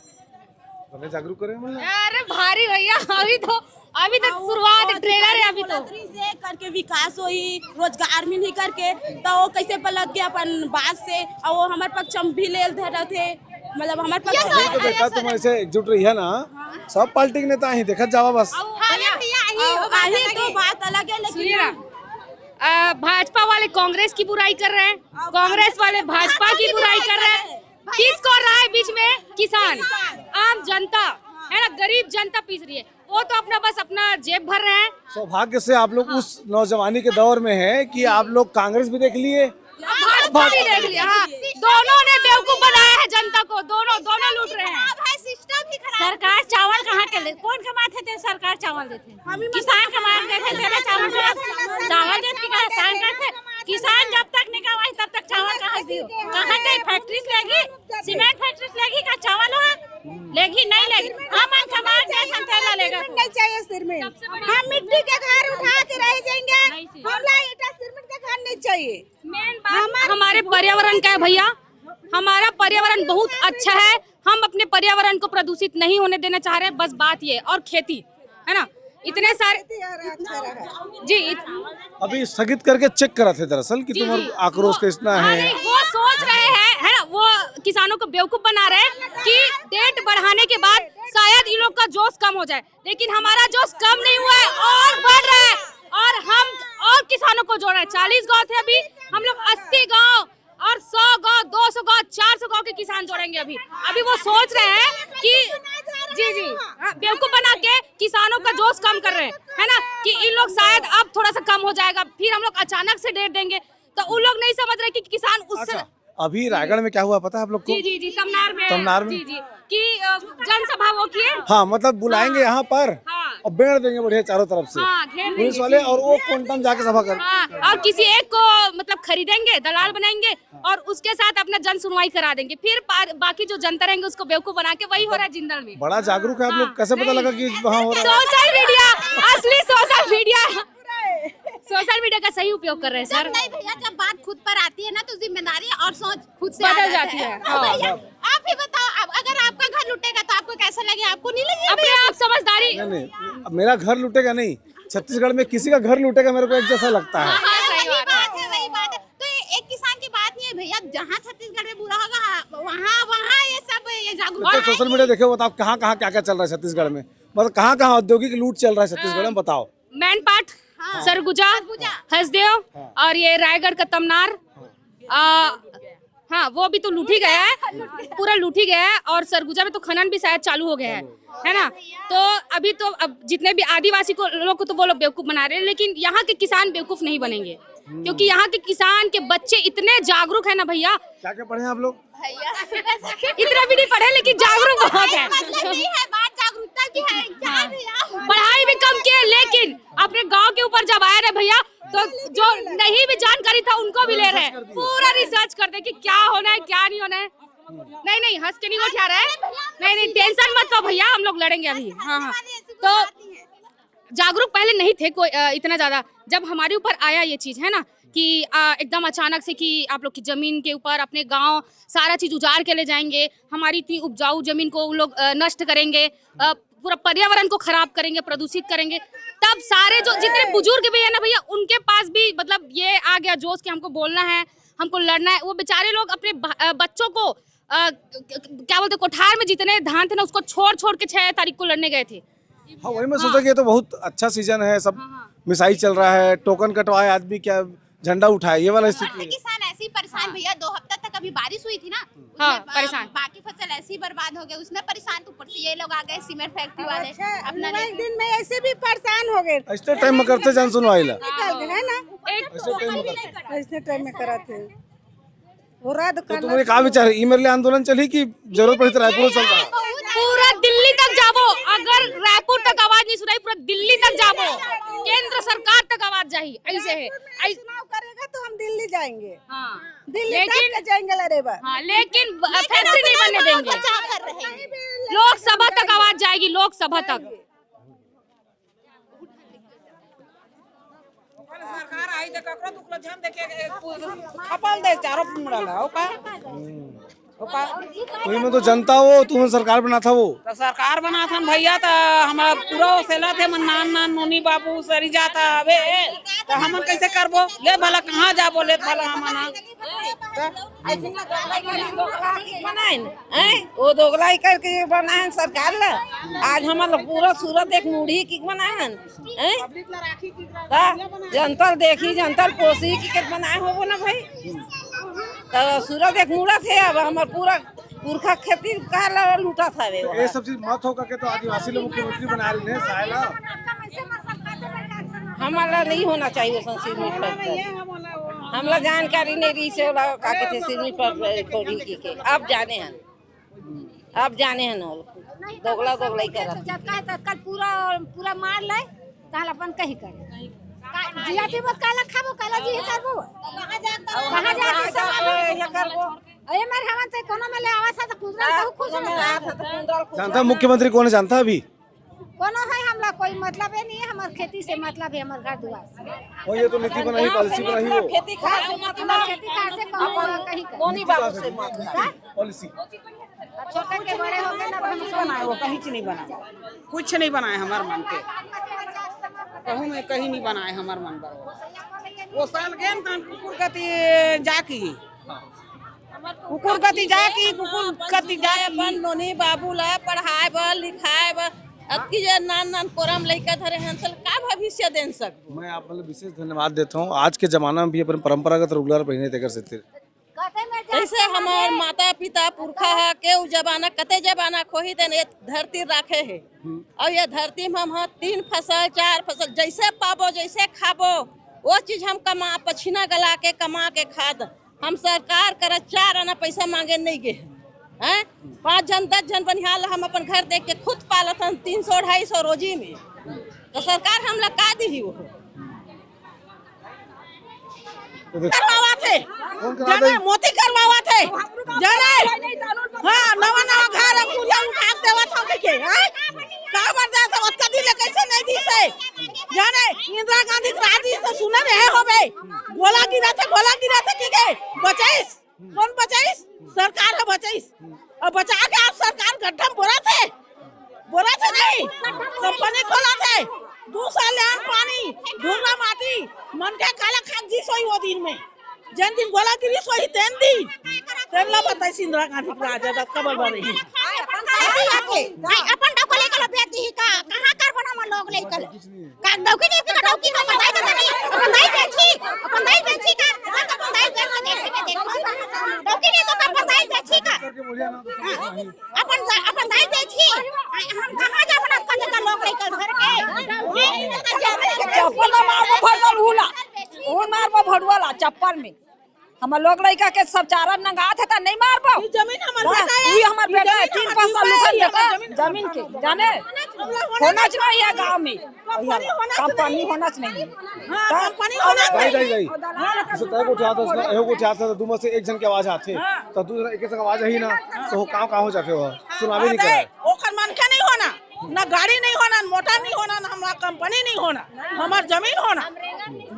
जागरूक करें अरे भारी भैया अभी तो शुरुआत ट्रेलर है अभी तो से करके विकास होई रोजगार मिली करके तो वो कैसे पलट के अपन बात से और वो हमारे पक्ष हम भी ले रहे थे मतलब हमारे पक्ष देखा तुम ऐसे एकजुट रही है ना सब पार्टी के नेता ही देखा जावा बस तो बात अलग है लेकिन भाजपा वाले कांग्रेस की बुराई कर रहे हैं कांग्रेस वाले भाजपा की बुराई कर रहे हैं पीस कौन रहा है बीच में? किसान, आम जनता है ना, गरीब जनता पीस रही है। वो तो अपना बस अपना जेब भर रहे हैं। सौभाग्य से आप लोग उस नौजवानी के दौर में हैं कि आप लोग कांग्रेस भी देख लिए, भाजपा भी देख लिया। हाँ, दोनों ने बेवकूफ बनाया है जनता को, दोनों लूट रहे हैं। सरकार चावल कहाँ के ले, कौन कमाते थे? सरकार चावल देते, किसान कमाते थे, चावल देते किसान करते। किसान जब तक नहीं कमाई तब तक चावल कहाँ से दियो? कहाँ से फैक्ट्री लेगी, सीमेंट फैक्ट्री लेगी का चावल होगा? लेगी नहीं लेगी, हम कमा के थैला लेगा। नहीं चाहिए सिरमेंट, हम मिट्टी के घर उठा के रह जाएंगे, हमरा ईटा सिरमेंट के घर नहीं चाहिए। मेन बात हमारे पर्यावरण का है भैया, हमारा पर्यावरण बहुत अच्छा है, हम अपने पर्यावरण को प्रदूषित नहीं होने देना चाह रहे हैं, बस बात ये। और खेती है ना, इतने सारे जी अभी स्थगित करके चेक करा थे दरअसल कि तुम्हारा आक्रोश कितना है। नहीं, वो सोच रहे हैं है ना, वो किसानों को बेवकूफ बना रहे हैं कि डेट बढ़ाने के बाद शायद इन लोग का जोश कम हो जाए, लेकिन हमारा जोश कम नहीं हुआ है और बढ़ रहा है। और हम और किसानों को जोड़ रहे हैं। 40 गाँव थे, अभी हम लोग 80 गाँव और 100 गाँव, 200 गाँव, 400 गाँव के किसान जोड़ेंगे। अभी वो सोच रहे हैं कि जी बेवकूफ बना के किसानों का जोश कम कर रहे हैं, है ना, कि इन लोग शायद अब थोड़ा सा कम हो जाएगा, फिर हम लोग अचानक से डेट देंगे। तो उन लोग नहीं समझ रहे कि किसान उससे। अभी रायगढ़ में क्या हुआ पता है आप लोग को? जी तमनार में जी कि जनसभा वो किए। हाँ, मतलब बुलाएंगे यहाँ पर और बेड़ देंगे बढ़िया चारों तरफ से पुलिस वाले, और वो क्वांटम जाके सभा कर। और किसी एक को मतलब खरीदेंगे, दलाल बनाएंगे और उसके साथ अपना जन सुनवाई करा देंगे, फिर बाकी जो जनता रहेंगे उसको बेवकूफ बना के। वही हो रहा है जिंदल में। बड़ा जागरूक है आप लोग, कैसे पता लगा कि वहाँ हो रहा है? सोशल मीडिया, असली सोशल मीडिया का सही उपयोग कर रहे हैं सर। नहीं भैया, जब बात खुद पर आती है ना तो जिम्मेदारी और सोच खुद से बदल जाती है। भैया आप ही बताओ, अगर आपका घर लुटेगा तो आपको कैसा लगे? आपको नहीं लगेगा? अपने आप समझदारी। नहीं, मेरा घर लूटेगा नहीं, छत्तीसगढ़ में किसी का घर लूटेगा मेरे को एक जैसा लगता है। वही बात है। तो एक किसान की बात नहीं है भैया, जहाँ छत्तीसगढ़ में बुरा होगा वहाँ ये सब जागरूक। सोशल मीडिया देखे, बताओ कहाँ कहाँ क्या क्या चल रहा है छत्तीसगढ़ में, मतलब कहाँ कहाँ औद्योगिक लूट चल रहा है छत्तीसगढ़ में, बताओ। मैनपाट, सरगुजा, हसदेव और ये रायगढ़ का तमनार, हाँ वो भी तो लूट ही गया है, पूरा लूट ही गया है। और सरगुजा में तो खनन भी शायद चालू हो गया है ना। तो अभी तो अब जितने भी आदिवासी को लोग को तो वो लोग बेवकूफ बना रहे हैं, लेकिन यहाँ के किसान बेवकूफ नहीं बनेंगे, क्योंकि यहाँ के किसान के बच्चे इतने जागरूक है ना भैया। क्या क्या पढ़े हैं आप लोग? इतना भी नहीं पढ़े, लेकिन जागरूक बहुत है। बात जागरूकता की है, पढ़ाई भी कम किए, लेकिन अपने गांव के ऊपर जब आए रहे भैया, तो जो नहीं भी जानकारी था उनको भी ले रहे हैं, पूरा रिसर्च करते कि क्या होना है क्या नहीं होना है। नहीं हंस के नहीं उठा रहा है, नहीं टेंशन मत लो भैया, हम लोग लड़ेंगे अभी। हाँ तो जागरूक पहले नहीं थे कोई इतना ज्यादा, जब हमारे ऊपर आया ये चीज है ना कि एकदम अचानक से कि आप लोग की जमीन के ऊपर अपने गांव सारा चीज उजाड़ के ले जाएंगे, हमारी इतनी उपजाऊ जमीन को लोग नष्ट करेंगे, पूरा पर्यावरण को खराब करेंगे, प्रदूषित करेंगे, तब सारे जो जितने बुजुर्ग भी है ना भैया, उनके पास भी मतलब ये आ गया जोश कि हमको बोलना है, हमको लड़ना है। वो बेचारे लोग अपने बच्चों को क्या बोलते कोठार में जितने धान थे ना उसको छोड़ के 6 तारीख को लड़ने गए थे। हाँ, वही मैं सोचा कि ये तो बहुत अच्छा सीजन है, सब मिसाई चल रहा है, टोकन कटवाए आदमी, क्या झंडा उठाए, ये वाला स्थिति है। किसान ऐसे ही परेशान भैया, 2 हफ्ता तक अभी बारिश हुई थी ना, परेशान, बाकी फसल ऐसे ही बर्बाद हो गए, उसमें परेशान। तो ऊपर से ये लोग आ गए सीमेंट फैक्ट्री वाले, अपना एक दिन में ऐसे भी परेशान हो गए। ऐसे टाइम में करते जन सुनवाई ला, है ना, ऐसे टाइम में कराते वो रद्द तो तुम्हारे क्या विचार है? ई-मेल आंदोलन चली कि जरूरत पड़ी तो रायपुर चल रहा है? पूरा दिल्ली तक जाबो, अगर रायपुर तक आवाज नहीं सुनाई पूरा दिल्ली तक जाबो, केंद्र सरकार तक आवाज जाही। ऐसे है, चुनाव करेगा तो हम दिल्ली जाएंगे, दिल्ली लेकिन तक जाएंगे लड़ेबा। लेकिन फैक्ट्री नहीं बनने देंगे, लोकसभा तक आवाज जाएगी, लोकसभा तक। सरकार आई दे ककरो दुखला ध्यान देके खपल दे चारों मुड़ला ओका वही में तो जनता वो तुम्हें सरकार बना था, वो तो सरकार बना था भैया, तो हमारा पूरा सेला थे मन नान नोनी बाबू सरी जाता हवे, तो हमन कैसे करबो? ले भला कहाँ जाबो, ले भला हमन वो दोगलाई करके बनाए सरकार ला। आज हमारा पूरा सूरत एक मुढ़ी की बनाए, जनता देखी जनता पोसी की बनाए हो ना भाई, तो सूरत एक मूरत है। अब हमारा पूरा पुरखा खेती का लूटा था वे ये सब चीज मत होगा के तो आदिवासी लोग मुख्यमंत्री बना रहे हैं सायला। हमारा नहीं होना चाहिए सिरमिट पर। हमला जानकारी नहीं रही से का कहते सिरमिट पर थोड़ी के अब जाने हैं दोगला ही कर कल पूरा मार ले काल अपन कहीं करे जियाती मत काला खाबो काला जी करबो कहां जाके सब करबो अरे मेरे हमन से कोनो में ले आवास है तो कुंदरा खुश ना जानता मुख्यमंत्री कौन है जानता अभी कोनो है हमला कोई मतलब है नहीं है हमार खेती से मतलब है हमार घर दुआर से। और ये तो नीति बनाई पॉलिसी बनाई हो खेती खाद से मतलब खेती कार से कौन कहीं कोनी बाबू से मतलब पॉलिसी छोटे के बड़े हो गए ना कुछ बनाए वो कहीं नहीं बनाए कुछ नहीं बनाए हमार मन के कहूँ में कहीं नहीं बनाए हमार मन पर वो साल गेम तन कुकुर गति जाकी कुकुर गति जाए अपन नोनी बाबू ला पढ़ाए बर लिखाए बर अब की जे नान पोरम लइका धरे हैं तो का भविष्य दे सकबो। मैं आप मतलब विशेष धन्यवाद देता हूँ। आज के जमाना में भी अपन परंपरागत रोजगार पहने तेकर से जैसे हमार माता पिता पुरखा है के उ जमाना कते जमाना खोही देने धरती राखे है और ये धरती में हम 3 फसल 4 फसल जैसे पाबो जैसे खाबो वो चीज हम कमा पछिना गला के कमा के खाद हम सरकार कर 4 आना पैसा मांगे नहीं गे हैं 5 जन 10 जन बनिहाल हम अपन घर देख के खुद पालत हम 300-250 रोजी में तो सरकार हम लगा दी वो करवावा थे जाने मोती करवावा थे जाने हां नवा घर पूरा उठा देवा था के का बर्दाश्त होत कदी ले कैसे नहीं दी से जाने इंदिरा गांधी राजी से सुने रहे होबे गोला गिरा था की गए बचाइस कौन बचाइस सरकार है बचाइस और बचा के आप सरकार गड्ढा बोरा थे नहीं कंपनी खोला थे 2 साल आन पानी धुरा माटी मन के काला खाक जी सोई वो दिन में जन दिन गोला गिरी सोई तेन ला बताई इंदिरा गांधी राजा दा कबल बने अपन डको लेकर बेटी का कहां कर बना हम लोग लेकर का डौकी नहीं का डौकी का बताई का नहीं अपन नहीं बेची का अपन नहीं बेची का डौकी नहीं तो बताई बेची का अपन नहीं बेची हम कहां जा बना का लोग लेकर घर के चप्पल मारबो भड़वल हुला ओ मारबो भड़वला चप्पल में हम लोग लड़का के सब चारा नंगा थे त नहीं मारबो जमीन हमर बेटा है ये हमर बेटा है 3 पैसा लुखन देता जमीन के जाने होना चाहिए गांव में कंपनी होना चाहिए हां कंपनी होना चाहिए जैसे तय को चाहता है एहो को चाहता है दूमा से एक जन की आवाज आथे तो दूसरा एक संग आवाज ही ना तो कहां हो जाते हो सुनावे नहीं करे ओकर मन के नहीं होना ना गाड़ी नहीं होना मोटर नहीं होना ना हमारा कंपनी नहीं होना हमार जमीन होना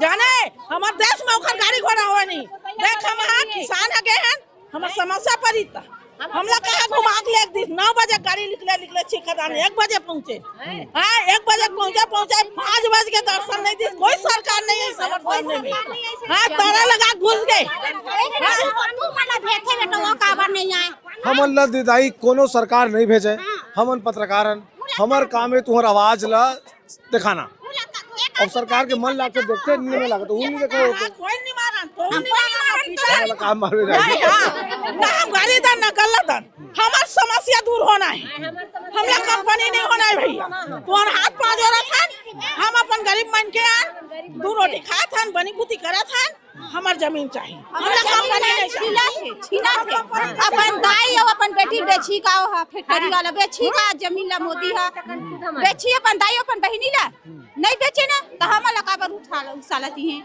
जाने हमार देश में ओकर गाड़ी घोड़ा हो नहीं देख हम किसान है हैं हमार समस्या परिता हम लोग कहा घुमा के एक दिन 9 बजे गाड़ी निकले छिकदान 1 बजे पहुंचे हां 1 बजे पहुंचे 5 बजे के दर्शन नहीं दी कोई सरकार नहीं है समर्थन में हां तारा लगा घुस गए तू मला भेटे बेटा वो काबर नहीं आए हम अल्लाह दिदाई कोनो सरकार नहीं भेजे हमन पत्रकारन हमार काम है तुहर आवाज ला दिखाना अब सरकार के मन लाके देखते नहीं लगा तो उन देखे कोई नहीं मारन काम मारवे ना हम गाड़ी दान ना गलत दान हमार समस्या दूर होना है हमला कंपनी नहीं होना है भैया तोर हाथ पा जोरा था हम अपन गरीब मन के आन 2 रोटी खात हन बनी बुती करत हन हमार जमीन चाहिए हमला कंपनी नहीं छीना थे अपन दाई और अपन बेटी बेची का फैक्ट्री वाला बेची का जमीन ला मोदी है बेची अपन दाई अपन बहनी ला नहीं बेचे ना तो हम लगा पर उठा लो सालती है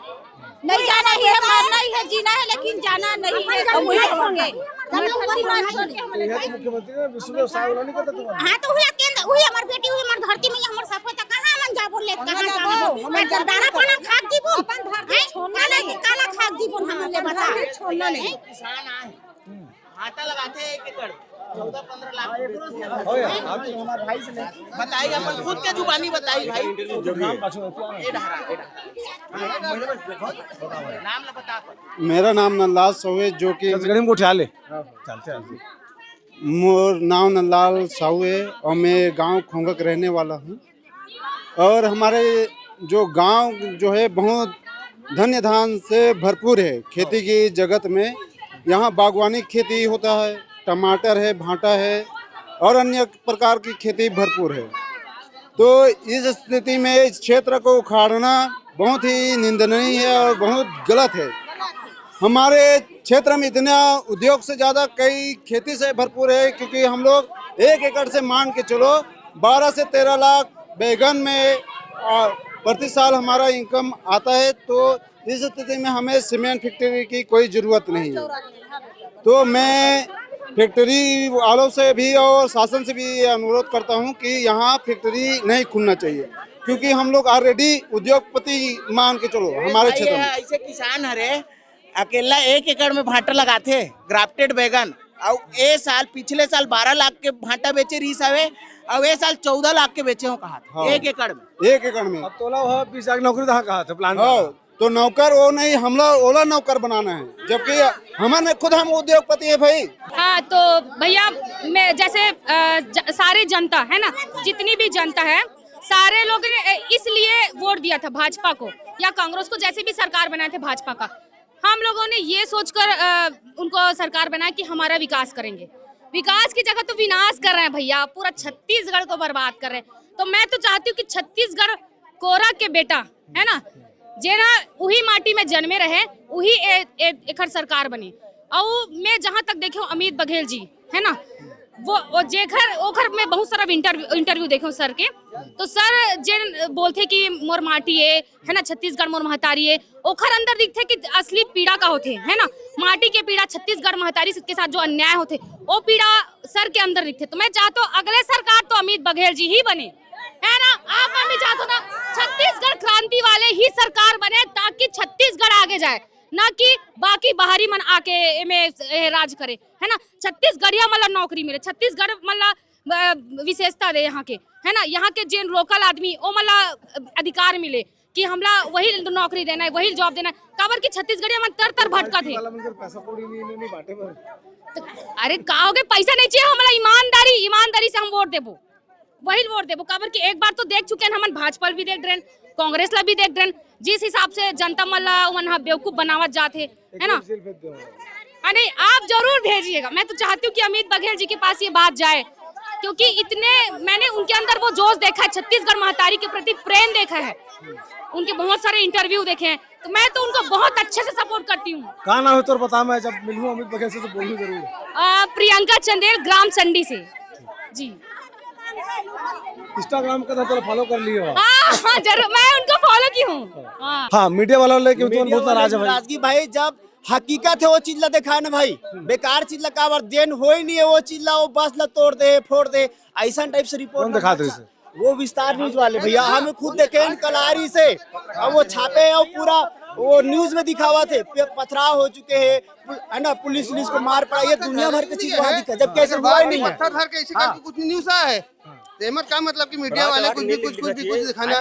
नहीं जाना ही है मरना ही है जीना है लेकिन जाना नहीं है तो वही होंगे हम लोग वही बात छोड़ ये मुख्यमंत्री ने विश्व व्यवसाय वाला नहीं करता तुम्हारा हां तो हुआ केंद्र हुई हमार बेटी हुई हमार धरती में हमर सब तो कहां मन जा बोले कहां जाबो मैं दाना पाना खाक दीबो अपन धरती छोड़ना नहीं काला खाक दीबो हम ले बता छोड़ना नहीं किसान आए आटा लगाते 1 एकड़ 14-15 लाख हो यार आप हमारे भाई से नहीं बताइए अपन खुद के जुबानी बताइए भाई जो काम पाछो नाम ला बता मेरा नाम नंदलाल सौवे जो कि गरीब को उठा ले चलते मोर नाम नंदलाल साहू है और मैं गांव खोंगक रहने वाला हूं और हमारे जो गांव जो है बहुत धन्य धान से भरपूर है खेती की जगत में। यहाँ बागवानी खेती होता है, टमाटर है, भांटा है और अन्य प्रकार की खेती भरपूर है। तो इस स्थिति में इस क्षेत्र को उखाड़ना बहुत ही निंदनीय है और बहुत गलत है। हमारे क्षेत्र में इतना उद्योग से ज़्यादा कई खेती से भरपूर है, क्योंकि हम लोग 1 एकड़ से मान के चलो 12 से 13 लाख बैगन में प्रति साल हमारा इनकम आता है। तो इस स्थिति में हमें सीमेंट फैक्ट्री की कोई ज़रूरत नहीं है। तो मैं फैक्ट्री वालों से भी और शासन से भी अनुरोध करता हूं कि यहाँ फैक्ट्री नहीं खुलना चाहिए, क्योंकि हम लोग ऑलरेडी उद्योगपति मान के चलो हमारे क्षेत्र में। ऐसे किसान हरे अकेला 1 एकड़ में भांटा लगाते ग्राफ्टेड बैगन और ए साल पिछले साल 12 लाख के भांटा बेचे रीस हवे और ए साल 14 लाख के बेचे हो कहा हाँ। 1 एकड़ में 1 एकड़ में अब तोला हो 20 लाख नौकरी कहा था प्लान हाँ। तो नौकर वो नहीं, हम लोग ओला नौकर बनाना है, जबकि हमारे खुद हम उद्योगपति है भाई। हाँ तो भैया मैं जैसे सारे जनता है ना, जितनी भी जनता है सारे लोग ने इसलिए वोट दिया था भाजपा को या कांग्रेस को, जैसे भी सरकार बनाए थे भाजपा का। हम लोगों ने ये सोचकर उनको सरकार बनाया कि हमारा विकास करेंगे। विकास की जगह तो विनाश कर रहे हैं भैया, पूरा छत्तीसगढ़ को बर्बाद कर रहे हैं। तो मैं तो चाहती हूँ कि छत्तीसगढ़ कोरा के बेटा है ना, जेना वही माटी में जन्मे रहे वही एकर सरकार बने। और मैं जहाँ तक देखे अमित बघेल जी है ना, वो जेकर ओखर में बहुत सारा इंटरव्यू देखे सर के। तो सर जे बोलते कि मोर माटी है ना, छत्तीसगढ़ मोर महतारी है, ओखर अंदर दिखते कि असली पीड़ा का होते है ना, माटी के पीड़ा, छत्तीसगढ़ महतारी के साथ जो अन्याय होते वो पीड़ा सर के अंदर दिखते। तो मैं चाहता हूँ अगले सरकार तो अमित बघेल जी ही बने है ना। आप भी चाहते हो ना छत्तीसगढ़ क्रांति वाले ही सरकार बने, ताकि छत्तीसगढ़ आगे जाए, ना कि बाकी बाहरी मन आके में राज करे है ना। छत्तीसगढ़िया मतलब नौकरी मिले, छत्तीसगढ़ मतलब विशेषता दे यहाँ के है ना, यहाँ के जिन लोकल आदमी वो मतलब अधिकार मिले कि हमला वही नौकरी देना है, वही जॉब देना है। काबर की छत्तीसगढ़िया मन तर भटका थे। अरे का हो गए, पैसा नहीं चाहिए हमारा, ईमानदारी से हम वोट देबो, वही वोट देबो। काबर की एक बार तो देख चुके हैं हम, भाजपा भी देख रहे, कांग्रेस ला भी देख रहे, जिस हिसाब से जनता मल्ला बेवकूफ बनावत जाते है ना। नहीं आप जरूर भेजिएगा। मैं तो चाहती हूँ कि अमित बघेल जी के पास ये बात जाए, क्योंकि इतने मैंने उनके अंदर वो जोश देखा है, छत्तीसगढ़ महतारी के प्रति प्रेम देखा है, उनके बहुत सारे इंटरव्यू देखे हैं। तो मैं तो उनको बहुत अच्छे से सपोर्ट करती हूँ। कहाँ ना हो तो बता, मैं जब मिलूँ अमित बघेल से तो बोलूँ जरूर। प्रियंका चंदेल, ग्राम संडी से जी। इंस्टाग्राम का तो फॉलो कर लियो। हाँ जरूर, मैं उनको फॉलो की हूँ। हाँ मीडिया वालों लेके बहुत नाराज है नाराजगी भाई, जब हकीकत है वो चीज ला दिखाए ना भाई, बेकार चीज ला काबर देन हो ही नहीं है, वो चीज ला वो बस ला तोड़ दे फोड़ दे, ऐसा टाइप से रिपोर्ट दिखाते हैं। वो विस्तार न्यूज वाले भैया हमें खुद देखे कलारी से, अब वो छापे और पूरा वो न्यूज में दिखावा थे, पथराव हो चुके हैं है ना, पुलिस को मार पड़ा, ये दुनिया भर की चीज वहाँ दिखा, जबकि ऐसा हुआ ही नहीं है। पत्थर धर के ऐसे करके कुछ न्यूज है तेमर का मतलब कि मीडिया वाले कुछ भी दिखाना,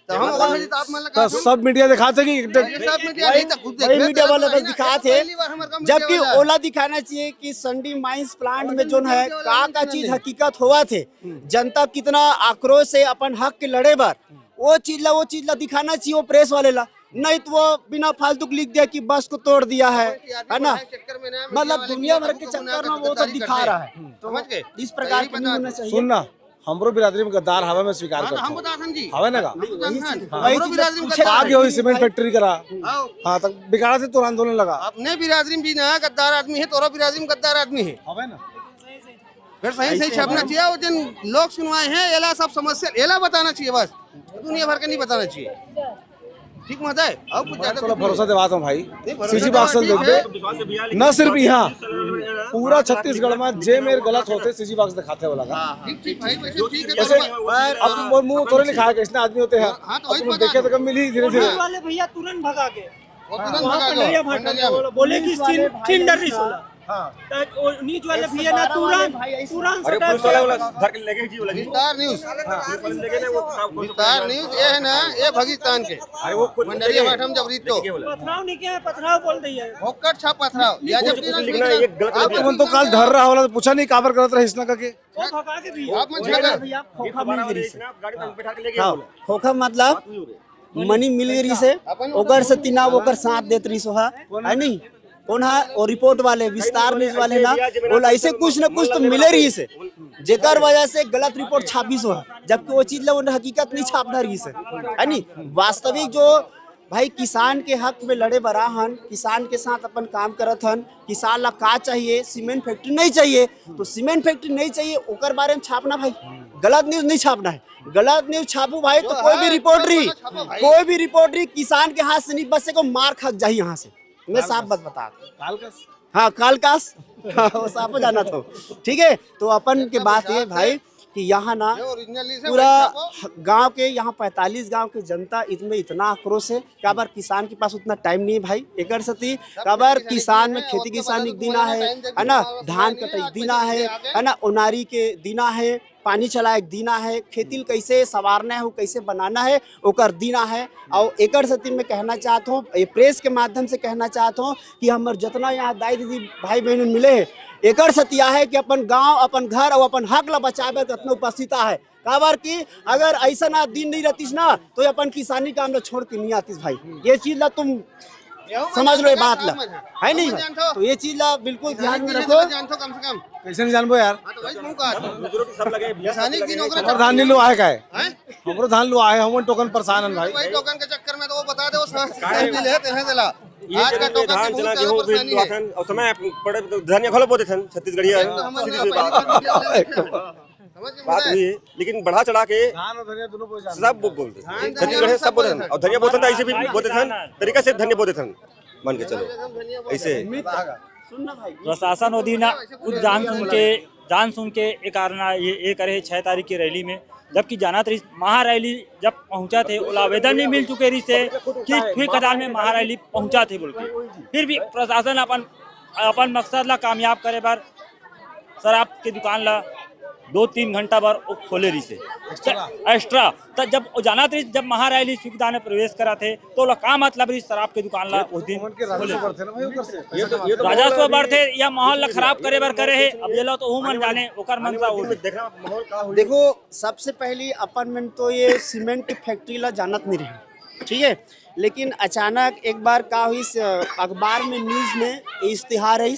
तो हम तो सब मीडिया दिखाते कि सब मीडिया नहीं था, खुद मीडिया वाले बस दिखाते, जबकि ओला दिखाना चाहिए कि संडी माइंस प्लांट में जो है का चीज हकीकत हुआ थे, जनता कितना आक्रोश से अपन हक के लड़े बार, वो चीज ला दिखाना चाहिए वो प्रेस वाले ला। नहीं तो वो बिना फालतू लिख दिया कि बस को तोड़ दिया है ना, मतलब दुनिया भर के चक्कर में वो तो दिखा रहा है। इस प्रकार की नहीं होना चाहिए। सुनना हमरो बिरादरी में गद्दार हवा में स्वीकार करता हूं, हवा ना का आगे हुई सीमेंट फैक्ट्री करा, हाँ तक बिगाड़ा से तो आंदोलन लगा। अपने बिरादरी भी ना गद्दार आदमी है, तोरा बिरादरी में गद्दार आदमी है, हवा ना फिर सही छापना चाहिए। वो जिन लोग सुनवाए हैं एला सब समस्या एला बताना चाहिए, बस दुनिया भर के नहीं बताना चाहिए, ठीक मत है। अब कुछ ज्यादा भरोसा दिवाता हूँ भाई, सीजी बाक्सल देख दे, न सिर्फ यहाँ पूरा छत्तीसगढ़ में जे मेरे गलत होते सीजी बाक्स दिखाते वाला का। ऐसे अब मुंह थोड़े नहीं खाया, किसने आदमी होते हैं देखे तो कम मिली धीरे धीरे वाले भैया तुरंत भगा के बोले कि टेंडर नहीं सोला, न्यूज वाले भैया ना तुरंत विस्तार न्यूज ये है ना, ये पाकिस्तान के मंडरिया माठम जब रीतो पथराव नहीं क्या पथराव बोल रही है, होकर छा पथराव या जब आप तो कल धर रहा वाला पूछा नहीं काबर करत रहे इसना करके भगा के भी आप मन छा भैया खोखा मतलब मनी मिल गई से ओकर से तिना ओकर साथ देत रही सोहा है नहीं, कौन है और रिपोर्ट वाले विस्तार न्यूज वाले ना वो ऐसे कुछ न कुछ तो मिले रही से जेकर वजह से गलत रिपोर्ट छापी सो है, जबकि वो चीज वो हकीकत नहीं छापना रही से है नी। वास्तविक जो भाई किसान के हक में लड़े बरा हन, किसान के साथ अपन काम करत हन, किसान ला का चाहिए, सीमेंट फैक्ट्री नहीं चाहिए तो सीमेंट फैक्ट्री नहीं चाहिए ओकर बारे में छापना भाई, गलत न्यूज नहीं छापना है। गलत न्यूज छापू भाई तो कोई भी रिपोर्टरी किसान के हाथ से नहीं बचे को मार खा जाए यहाँ से, मैं साफ बात बता। हाँ कालकास हाँ, वो साफ जाना था, ठीक है। तो अपन के बात ये भाई कि यहाँ ना पूरा गांव के यहाँ 45 गांव की जनता इसमें इतना आक्रोश है, क्या बार किसान के पास उतना टाइम नहीं है भाई एक सती, क्या बार किसान में खेती किसानी दीना है ना, धान कटाई दीना है ना, उनारी के दीना है, पानी चलाए दीना है, खेती कैसे संवारना है, कैसे बनाना है ओकर दीना है। और एक सती में कहना चाहता हूँ, ये प्रेस के माध्यम से कहना चाहता हूँ कि हमार जितना यहाँ दाई दीदी भाई बहन मिले हैं एक सतिया है कि अपन गांव अपन घर और अपन हक ला बचावे कितना उपस्थित है, काबर की अगर ऐसा ना दिन नहीं रहतीस ना तो अपन किसानी काम ला छोड़ के नहीं आतीस भाई, ये चीज ला तुम समझ लो, ये बात ला है नहीं भाई, तो ये चीज ला बिल्कुल ध्यान में रखो। कैसे नहीं जानबो यार, हमरो धान नहीं लो आए का है, हमरो धान लो आए, हम टोकन परेशान हन भाई, टोकन के चक्कर में तो वो बता दे वो मिले तेहे देला आज का टोकन धान चला गेहूं भी दुआथन और समय पड़े धनिया घलो बोते थन छत्तीसगढ़िया सीधी सी बात हुई है, लेकिन बढ़ा चढ़ा के धान और धनिया दोनों बोल जान सब बोलते छत्तीसगढ़ सब बोलते और धनिया बोलते ऐसे भी बोलते थन तरीका से धनिया बोलते थन मान के चलो ऐसे। प्रशासन ओदी ना कुछ जान सुन के एक कारण ये करे 6 तारीख की रैली में, जबकि जाना रही महारैली जब पहुंचा थे ओला आवेदन नहीं मिल चुके रही से कि फिर कदाल में महारैली पहुंचा थे बोल के, फिर भी प्रशासन अपन मकसद ला कामयाब करे बार शराब की दुकान ला 2-3 घंटा बार खोले रही से एक्स्ट्रा। तो जब जाना थी जब महारैली सुविधा ने प्रवेश करा थे तो का मतलब रही शराब की दुकान ला उस दिन राजस्व बढ़ते या माहौल ला खराब करे बार करे है, अब ये लो तो मन जाने ओकर मन सा। देखो सबसे पहली अपन में तो ये सीमेंट की फैक्ट्री ला जानत नहीं रहे, ठीक है, लेकिन अचानक एक बार का हुई अखबार में न्यूज़ में इश्तिहार है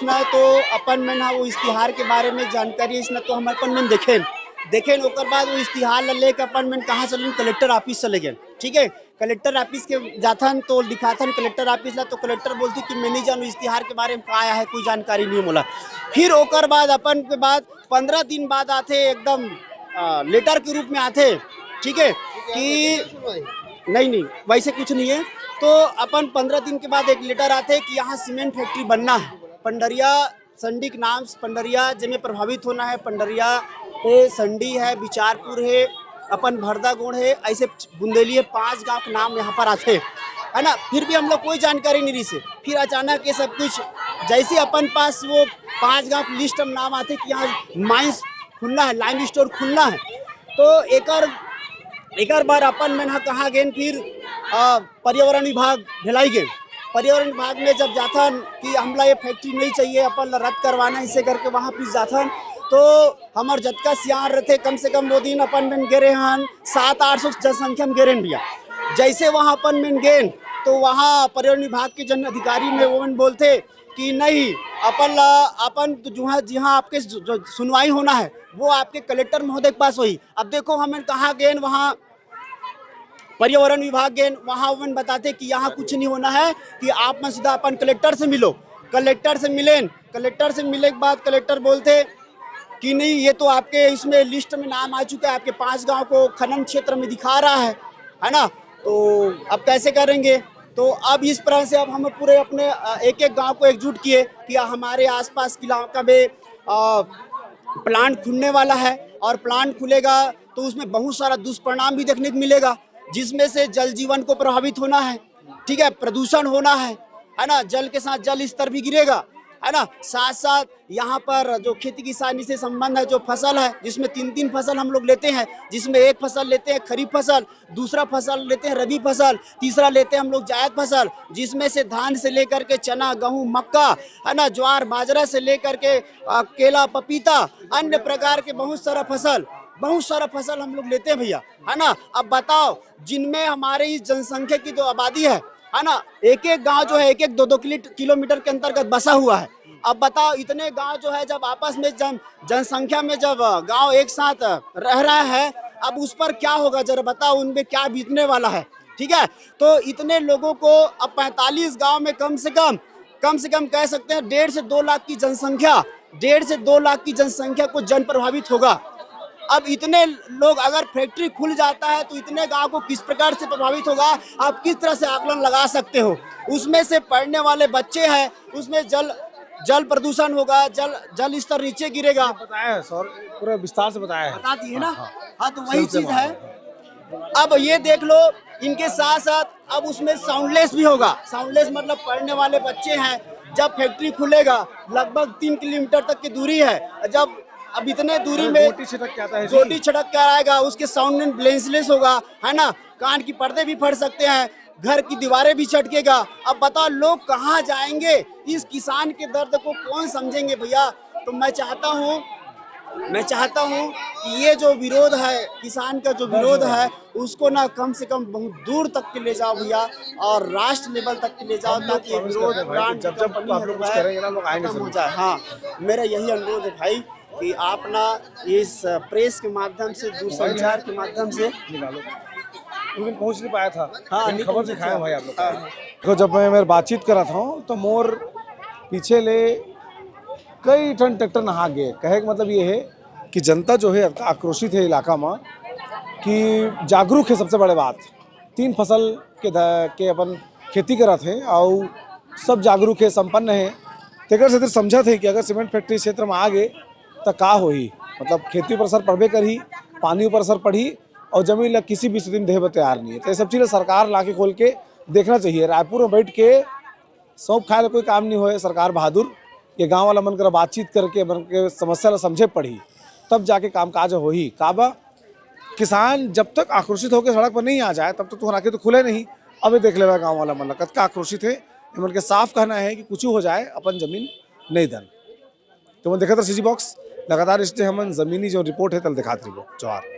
ना, तो अपन में ना वो इश्तिहार के बारे में जानकारी है ना, तो हम अपन में देखें ओकर बाद वो इश्तिहार लेके अपन में कहाँ चले कलेक्टर ऑफिस चले गए, ठीक है। कलेक्टर ऑफिस के जाथन तो दिखाथन कलेक्टर ऑफिस ला, तो कलेक्टर बोलती कि मैं नहीं जानू इश्तिहार के बारे में का आया है, कोई जानकारी नहीं मोला। फिर ओकर बाद अपन के बाद 15 दिन बाद आते एकदम लेटर के रूप में आते, ठीक है, कि नहीं वैसे कुछ नहीं है, तो अपन 15 दिन के बाद एक लेटर आते हैं कि यहाँ सीमेंट फैक्ट्री बनना है, पंडरिया संडी के नाम से पंडरिया जिसमें प्रभावित होना है, पंडरिया है, संडी है, बिचारपुर है, अपन भरदागोड़ है, ऐसे बुंदेली है, 5 गांव के नाम यहाँ पर आते है ना। फिर भी हम लोग कोई जानकारी नहीं रही से, फिर अचानक ये सब कुछ जैसे अपन पास वो 5 गांव की लिस्ट में नाम आते कि यहाँ माइंस खुलना है, लाइम स्टोर खुलना है, तो एक बार अपन में ना कहाँ गए, फिर पर्यावरण विभाग भिलाई गए, पर्यावरण विभाग में जब जाथन कि हमला ये फैक्ट्री नहीं चाहिए, अपन रद्द करवाना, इसे करके वहाँ फिर जाथन, तो हमार जतका सियार रहते कम से कम वो दिन अपन में गिरे हन 700-800 जनसंख्या में गिरे भैया। जैसे वहाँ अपन में गए तो वहाँ पर्यावरण विभाग के जन अधिकारी में वो बोलते कि नहीं अपन तो जहाँ आपके जो सुनवाई होना है वो आपके कलेक्टर महोदय के पास हुई। अब देखो हमें कहाँ गए, वहाँ पर्यावरण विभाग गए, वहाँ वो बताते कि यहाँ कुछ नहीं होना है, कि आप में सीधा अपन कलेक्टर से मिलो। कलेक्टर से मिले के बाद कलेक्टर बोलते कि नहीं ये तो आपके इसमें लिस्ट में नाम आ चुका है, आपके 5 गांव को खनन क्षेत्र में दिखा रहा है ना, तो अब कैसे करेंगे। तो अब इस तरह से अब हम पूरे अपने एक गांव को एकजुट किए कि हमारे आसपास के इलाका में प्लांट खुलने वाला है, और प्लांट खुलेगा तो उसमें बहुत सारा दुष्परिणाम भी देखने को मिलेगा, जिसमें से जल जीवन को प्रभावित होना है, ठीक है, प्रदूषण होना है ना, जल के साथ जल स्तर भी गिरेगा, है ना। साथ साथ यहाँ पर जो खेती किसानी से संबंध है, जो फसल है, जिसमें 3 फसल हम लोग लेते हैं, जिसमें एक फसल लेते हैं खरीफ फसल, दूसरा फसल लेते हैं रबी फसल, तीसरा लेते हैं हम लोग जायद फसल, जिसमें से धान से लेकर के चना, गेहूँ, मक्का, है ना, ज्वार, बाजरा से लेकर के केला, पपीता, अन्य प्रकार के बहुत सारा फसल हम लोग लेते हैं भैया, है ना। अब बताओ, जिनमें हमारे इस जनसंख्या की जो आबादी है है ना। एक एक गांव जो है एक एक 2-2 किलोमीटर के अंतर्गत बसा हुआ है। अब बताओ इतने गांव जो है जब आपस में जनसंख्या में जब गांव एक साथ रह रहा है, अब उस पर क्या होगा जरा बताओ, उनमें क्या बीतने वाला है। ठीक है, तो इतने लोगों को अब 45 गांव में कम से कम कह सकते हैं 1.5 से 2 लाख की जनसंख्या, 1.5 से 2 लाख की जनसंख्या को जन प्रभावित होगा। अब इतने लोग, अगर फैक्ट्री खुल जाता है तो इतने गांव को किस प्रकार से प्रभावित होगा, आप किस तरह से आकलन लगा सकते हो। उसमें से पढ़ने वाले बच्चे हैं, उसमें जल प्रदूषण होगा, जल स्तर नीचे गिरेगा। बताया है सर, पूरा विस्तार से बताया है, बता दिए ना। हाँ तो वही चीज है। अब ये देख लो, इनके साथ साथ अब उसमें साउंडलेस भी होगा। साउंडलेस मतलब पढ़ने वाले बच्चे हैं, जब फैक्ट्री खुलेगा लगभग 3 किलोमीटर तक की दूरी है, जब अब इतने दूरी में गोटी छिटक कर आएगा, उसके साउंड में ब्लेंसलेस होगा, है ना, कान की पर्दे भी फट सकते हैं, घर की दीवारें भी छटकेगा। अब बताओ लोग कहाँ जाएंगे, इस किसान के दर्द को कौन समझेंगे भैया। तो मैं चाहता हूँ कि ये जो विरोध है, किसान का जो विरोध है, उसको ना कम से कम बहुत दूर तक के ले जाओ भैया, और राष्ट्र लेवल तक के ले जाओ, ताकि ये विरोध हो जाए। हाँ, मेरा यही अनुरोध है भाई कि आप ना इस प्रेस के माध्यम से, दूरसंचार के माध्यम से पहुंच नहीं पाया था। हाँ, खबर दिखाया भाई आप लोग। देखो जब मैं मेरे बातचीत कर रहा था तो मोर पीछे ले कई टन ट्रैक्टर नहा गए। कहे का मतलब ये है कि जनता जो है आक्रोशित है इलाका में, कि जागरूक है। सबसे बड़े बात 3 फसल के अपन खेती करत है और सब जागरूक है, संपन्न है। तेकर से समझा थे कि अगर सीमेंट फैक्ट्री क्षेत्र में आ गए तो का होही, मतलब खेती पर असर पड़बे करी, पानी पर असर पड़ी, और जमीन ला किसी भी स्थिति में देह तैयार नहीं है। तो ये सब चीज़ें सरकार ला के खोल के देखना चाहिए। रायपुर में बैठ के सौंप खाए कोई काम नहीं होए। सरकार बहादुर, ये गांव वाला मन कर बातचीत करके मन के समस्या ला समझे पड़ी, तब जाके कामकाज हो ही। काबा किसान जब तक आक्रोशित होकर सड़क पर नहीं आ जाए तब तक तो तो खुले नहीं। अब ये देख लेगा गाँव वाला मन कत का आक्रोशित है। मन के साफ कहना है कि कुछ हो जाए अपन जमीन नहीं दन। तो मैं देखा था CG बॉक्स लगातार इसलिए हम जमीनी जो रिपोर्ट है तल दिखाते रहो। जवाहर।